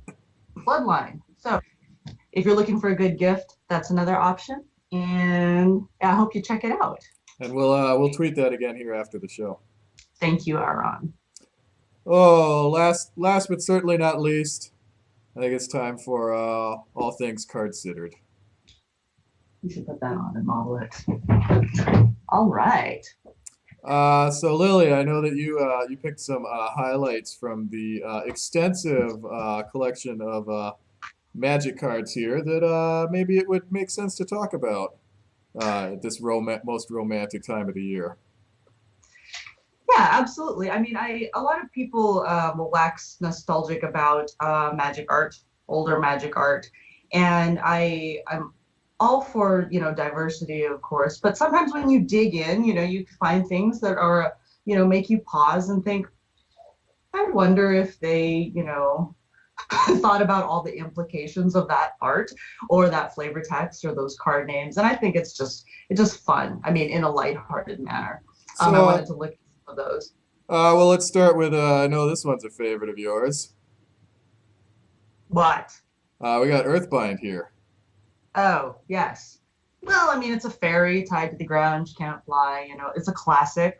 bloodline. So if you're looking for a good gift, that's another option. And I hope you check it out. And we'll tweet that again here after the show. Thank you, Eron. Oh, last but certainly not least, I think it's time for all things card-siddered. You should put that on and model it. All right. So Lily, I know that you picked some highlights from the extensive collection of Magic cards here that maybe it would make sense to talk about at this most romantic time of the year. Yeah, absolutely. I mean, a lot of people will wax nostalgic about magic art, older magic art, and I'm all for diversity, of course. But sometimes when you dig in, you find things that are make you pause and think. I wonder if they thought about all the implications of that art or that flavor text or those card names, and I think it's just fun. I mean, in a lighthearted manner. I wanted to look. Of those. Well, let's start with, I know this one's a favorite of yours. What? We got Earthbind here. Oh, yes. Well, I mean, it's a fairy tied to the ground. She can't fly. It's a classic.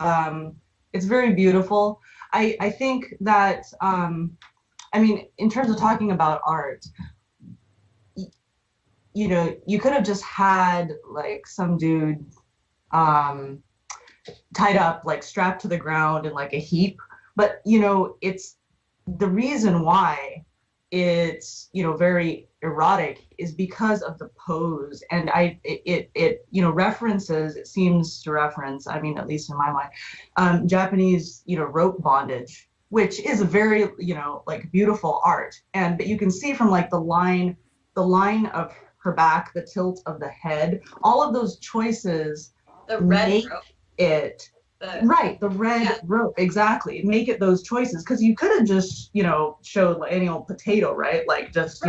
It's very beautiful. I think that, I mean, in terms of talking about art, you could have just had like some dude tied up, like strapped to the ground in like a heap. But it's the reason why it's very erotic is because of the pose, and it references, it seems to reference, I mean, at least in my mind, Japanese rope bondage, which is a very like beautiful art. But you can see from like the line of her back, the tilt of the head, all of those choices The red make rope. it right, the red rope, exactly, make it those choices, because you could have just showed like any old potato, right, like just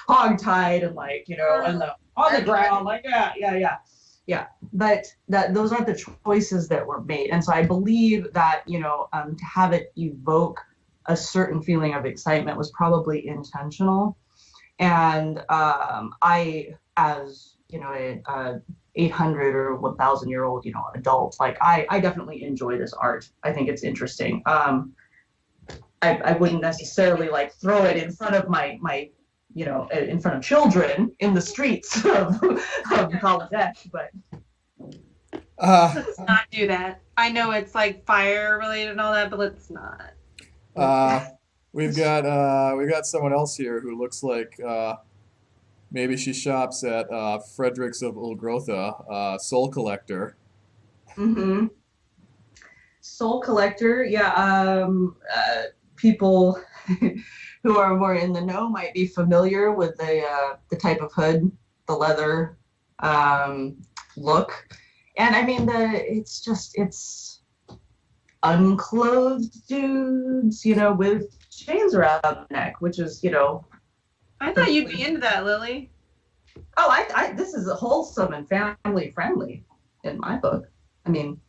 hog tied and like and on the ground, like but those aren't the choices that were made. And so I believe that to have it evoke a certain feeling of excitement was probably intentional. And I, as a 800 or 1,000-year-old adult, like I definitely enjoy this art. I think it's interesting. I wouldn't necessarily like throw it in front of my in front of children in the streets of College, but Let's not do that. I know it's like fire related and all that, but let's not. We've got someone else here who looks like maybe she shops at Fredericks of Ulgrotha, Soul Collector. Mm-hmm. Soul Collector, yeah. People who are more in the know might be familiar with the type of hood, the leather look, and I mean it's unclothed dudes, with chains around the neck, which is I thought you'd be into that, Lily. Oh, I this is wholesome and family friendly in my book. I mean,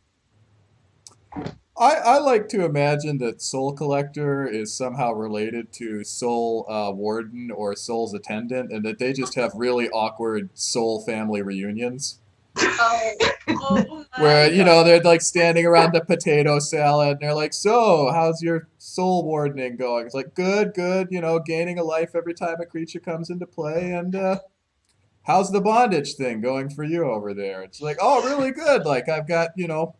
I like to imagine that Soul Collector is somehow related to Soul Warden or Soul's Attendant, and that they just have really awkward Soul family reunions. Oh Where, they're like standing around the potato salad and they're like, so, how's your soul wardening going? It's like, good, gaining a life every time a creature comes into play. And how's the bondage thing going for you over there? It's like, oh, really good. Like, I've got, new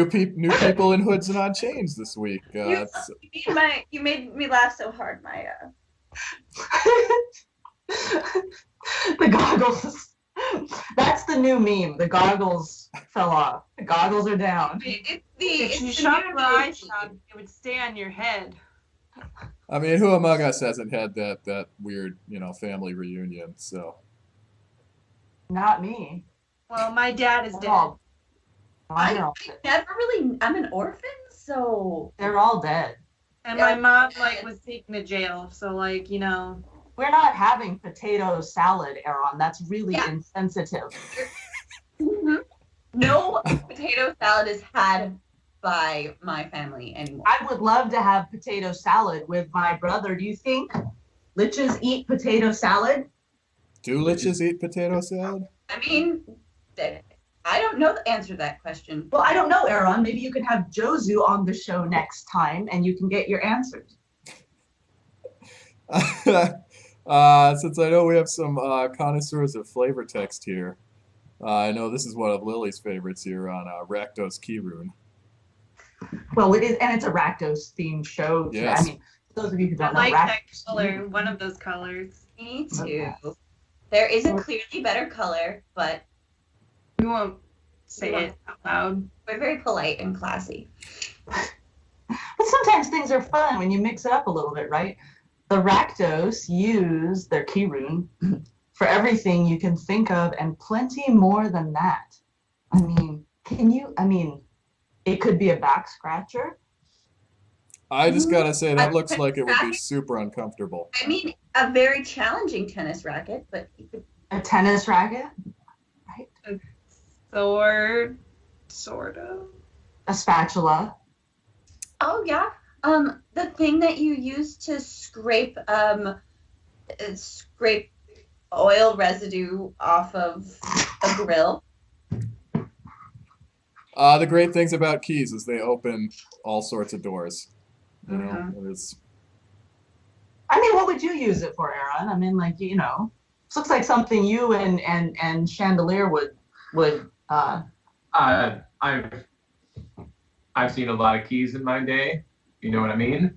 people in hoods and on chains this week. you made me laugh so hard, Maya. The goggles. That's the new meme. The goggles fell off. The goggles are down. If you shop where I shop, it would stay on your head. I mean, who among us hasn't had that weird, family reunion? So. Not me. Well, my dad is dead. I'm an orphan, so they're all dead. And my mom was taken to jail, so we're not having potato salad, Eron. That's really insensitive. Mm-hmm. No potato salad is had by my family anymore. I would love to have potato salad with my brother. Do you think liches eat potato salad? Do liches eat potato salad? I mean, I don't know the answer to that question. Well, I don't know, Eron. Maybe you can have Jozu on the show next time and you can get your answers. Since I know we have some connoisseurs of flavor text here, I know this is one of Lily's favorites here on Rakdos Key Rune. Well, it is, and it's a Rakdos themed show. Yes. I mean, those of you who don't know, I like that Rakdos color, one of those colors. Me too. There is a clearly better color, but we won't say it out loud. We're very polite and classy. But sometimes things are fun when you mix it up a little bit, right? The Rakdos use their key rune for everything you can think of and plenty more than that. I mean, it could be a back scratcher. I just gotta say, that looks like it would be super uncomfortable. I mean, a very challenging tennis racket, but a tennis racket, right? Sword, sort of. A spatula. Oh yeah. The thing that you use to scrape oil residue off of a grill. The great things about keys is they open all sorts of doors. You know, there's. I mean, what would you use it for, Eron? I mean, like, you know, this looks like something you and Chandler would. I've seen a lot of keys in my day. You know what I mean?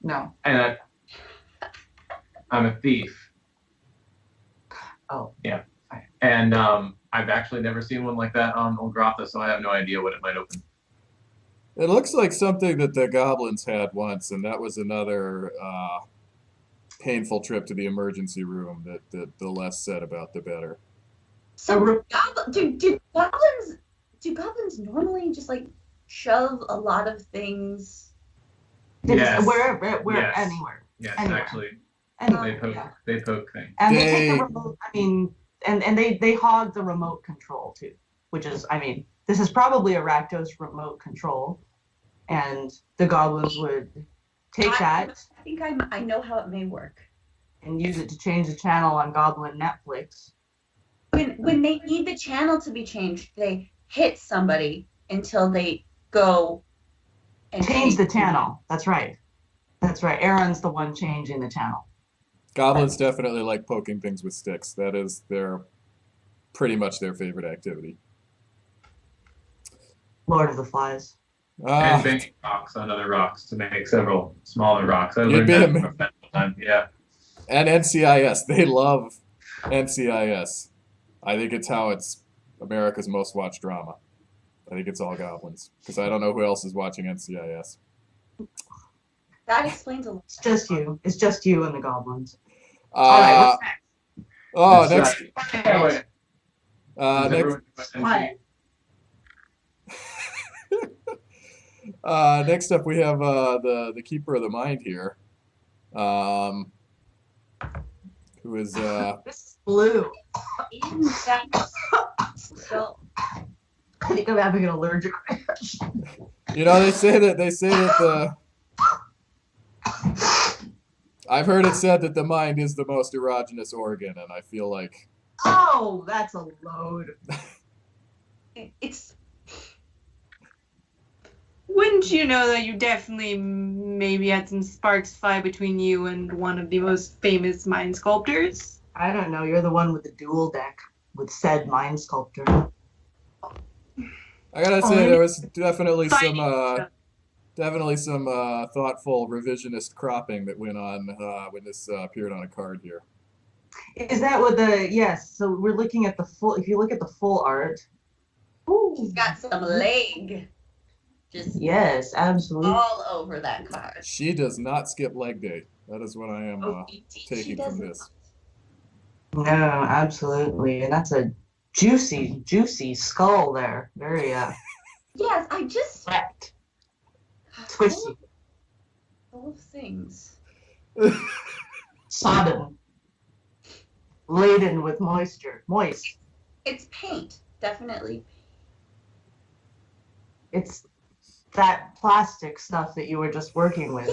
No. And I'm a thief. Oh. Yeah. And I've actually never seen one like that on Olgrotha, so I have no idea what it might open. It looks like something that the goblins had once, and that was another painful trip to the emergency room. That the less said about, the better. So do goblins normally just like shove a lot of things? Yes. Where Yes. Anywhere. Yes, Anywhere. actually, Anywhere. they poke things. And they take the remote. I mean, and they hog the remote control too, which is, I mean, this is probably a Rakdos remote control, and the goblins would take that. I think I know how it may work. And use it to change the channel on Goblin Netflix. When they need the channel to be changed, they hit somebody until they go and Change the channel. That's right. That's right. Eron's the one changing the channel. Goblins definitely like poking things with sticks. That is pretty much their favorite activity. Lord of the Flies. And banging rocks on other rocks to make several smaller rocks. I You'd learned be that from a time. Yeah. And NCIS. They love NCIS. I think it's how it's America's most watched drama. I think it's all goblins. Because I don't know who else is watching NCIS. That explains a lot. It's just you. It's just you and the goblins. All right, what's next? Wait. Next. Next up, we have the Keeper of the Mind here, who is This is blue. So, I think I'm having an allergic reaction. you know, they say that the I've heard it said that the mind is the most erogenous organ, and I feel like Oh, that's a load. it's Wouldn't you know that you definitely maybe had some sparks fly between you and one of the most famous mind sculptors? I don't know. You're the one with the dual deck with said mind sculptor. I gotta say there was definitely some Fighting. thoughtful revisionist cropping that went on when this appeared on a card here. Is that what yes? So we're looking at the full. If you look at the full art, he's got some leg just yes, absolutely. all over that card. She does not skip leg day. That is what I am taking from this. No, absolutely, and that's a juicy skull there. Very Yes, I just wet, twisty, full of things. sodden, laden with moisture. Moist. It's paint, definitely. It's that plastic stuff that you were just working with.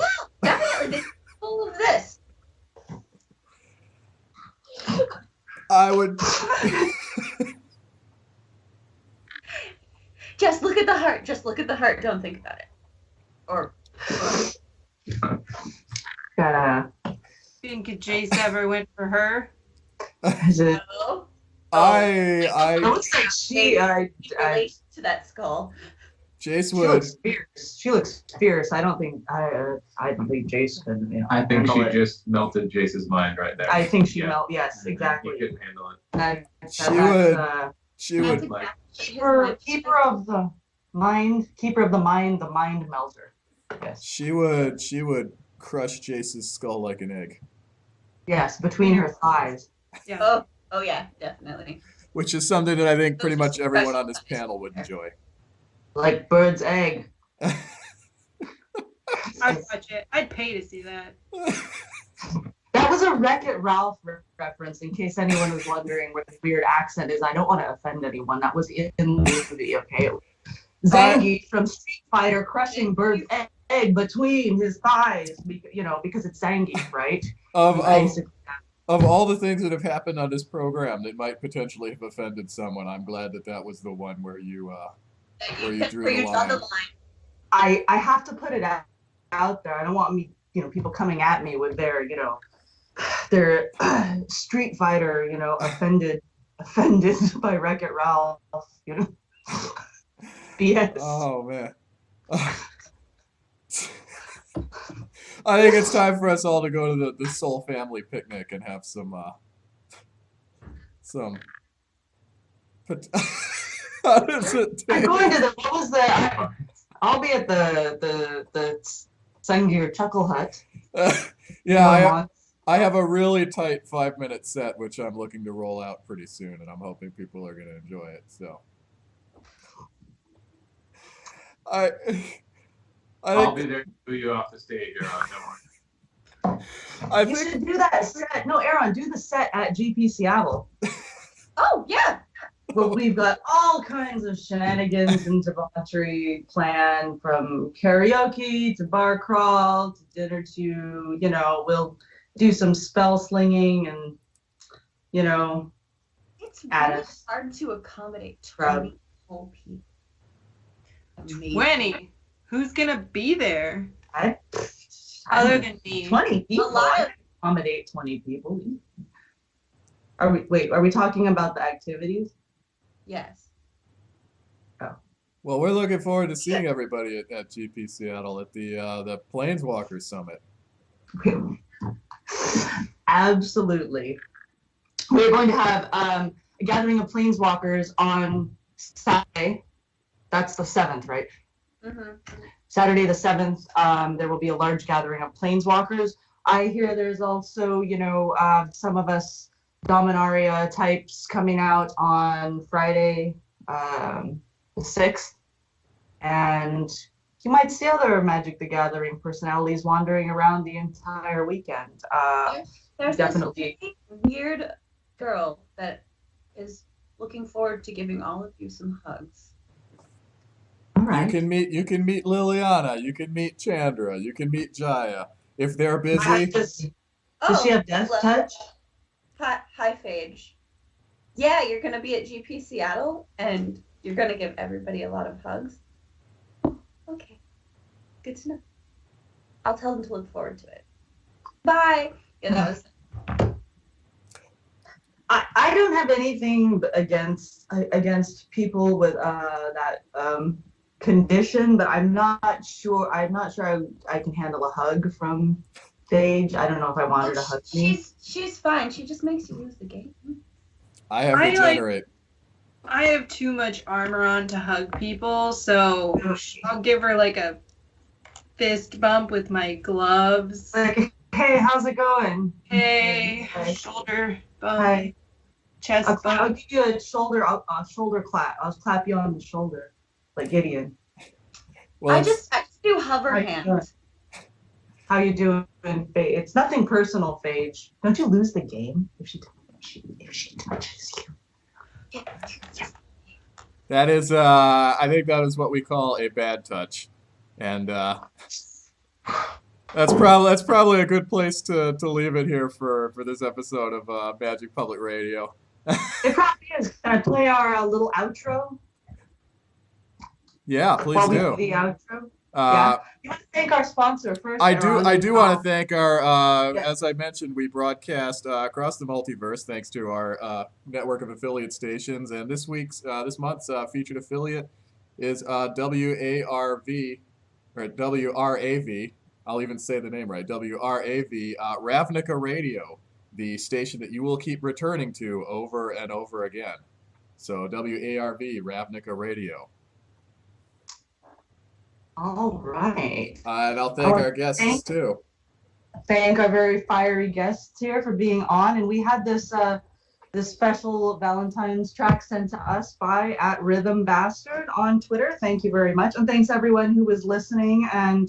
Yeah, definitely. It's full of this. I would. Just look at the heart. Just look at the heart. Don't think about it. Or Gotta. Think if Jace ever went for her? Is it? oh, It looks like she. relate to that skull. Jace She would. looks fierce. She looks fierce. I don't think Jace could. You know, I think she handle it. just melted Jace's mind right there. I think she Yeah. melt. Yes, exactly. He couldn't handle it. She would. like- Keeper of the mind, the mind melter. Yes. She would crush Jace's skull like an egg, Yes, between her thighs. Yeah. Oh yeah, definitely. which is something that I think pretty much everyone on this panel would enjoy. Like bird's egg. I'd watch it. I'd pay to see that. That was a Wreck-It Ralph reference, in case anyone was wondering where the weird accent is. I don't want to offend anyone. That was in the movie, okay? Zangief from Street Fighter crushing Bird's egg between his thighs, because it's Zangief, right? Of Basically. of all the things that have happened on this program that might potentially have offended someone, I'm glad that was the one where you drew the line. I have to put it out there. I don't want people coming at me with their Street Fighter, offended by Wreck-It Ralph, BS. Oh man. I think it's time for us all to go to the Soul Family picnic and have some how does it taste? I'm going to I'll be at the Sengir Chuckle Hut. Yeah, I have a really tight 5-minute set, which I'm looking to roll out pretty soon, and I'm hoping people are going to enjoy it. So, I'll be there to boo you off the stage, Eron. Don't worry. You should do that set. No, Eron, do the set at GP Seattle. Oh, yeah. Well, we've got all kinds of shenanigans and debauchery planned, from karaoke to bar crawl to dinner to, we'll do some spell slinging and, It's really hard to accommodate 20 whole people. Amazing. 20? Who's going to be there? Other than me. 20 people. A lot of accommodate 20 people. Are we talking about the activities? Yes. Well, we're looking forward to seeing everybody at GP Seattle at the Planeswalkers Summit. Absolutely. We're going to have a gathering of Planeswalkers on Saturday. That's the 7th, right? Mm-hmm. Saturday the 7th, there will be a large gathering of Planeswalkers. I hear there's also, some of us Dominaria types coming out on Friday, the 6th. And you might see other Magic the Gathering personalities wandering around the entire weekend. There's Definitely. this weird girl that is looking forward to giving all of you some hugs. All right. You can meet Liliana, you can meet Chandra, you can meet Jaya. If they're busy. Does she have death touch? Hi, Phage. Yeah, you're going to be at GP Seattle, and you're going to give everybody a lot of hugs. Okay. Good to know. I'll tell them to look forward to it. Bye. Yeah, that was... I don't have anything against people with that condition, but I'm not sure I can handle a hug from Phage. I don't know if I want her to hug me. She's fine. She just makes you lose the game. I have Regenerate. I have too much armor on to hug people, so I'll give her like a fist bump with my gloves. Like, hey, how's it going? Hey, shoulder bump, chest bump. I'll give you a shoulder clap. I'll clap you on the shoulder, like Gideon. Well, I just do hover hands. How you doing, Phage? It's nothing personal, Phage. Don't you lose the game if she touches you? that is, I think that is what we call a bad touch, and that's probably a good place to leave it here for this episode of Magic Public Radio. It probably is. Can I play our little outro? Yeah, please While we do. the outro. Yeah. You want to thank our sponsor first? I do want to thank our, Yes. as I mentioned, we broadcast across the multiverse thanks to our network of affiliate stations. And this month's featured affiliate is WARV, or WRAV. I'll even say the name right, WRAV, Ravnica Radio, the station that you will keep returning to over and over again. So WARV, Ravnica Radio. All right. And I'll thank our guests too. Thank our very fiery guests here for being on, and we had this special Valentine's track sent to us by @RhythmBastard on Twitter. Thank you very much, and thanks everyone who was listening and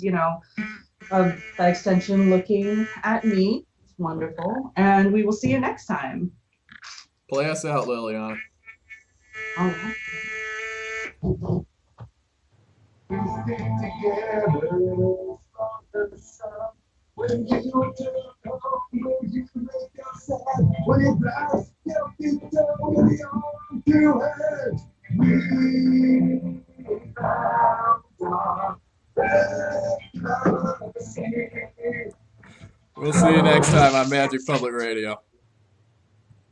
by extension looking at me. It's wonderful, and we will see you next time. Play us out, Liliana. All right. We stick together from the sun. When you do you make us sad. When it drives your feet down the arm to hurt. We found our red. We'll see you next time on Magic Public Radio.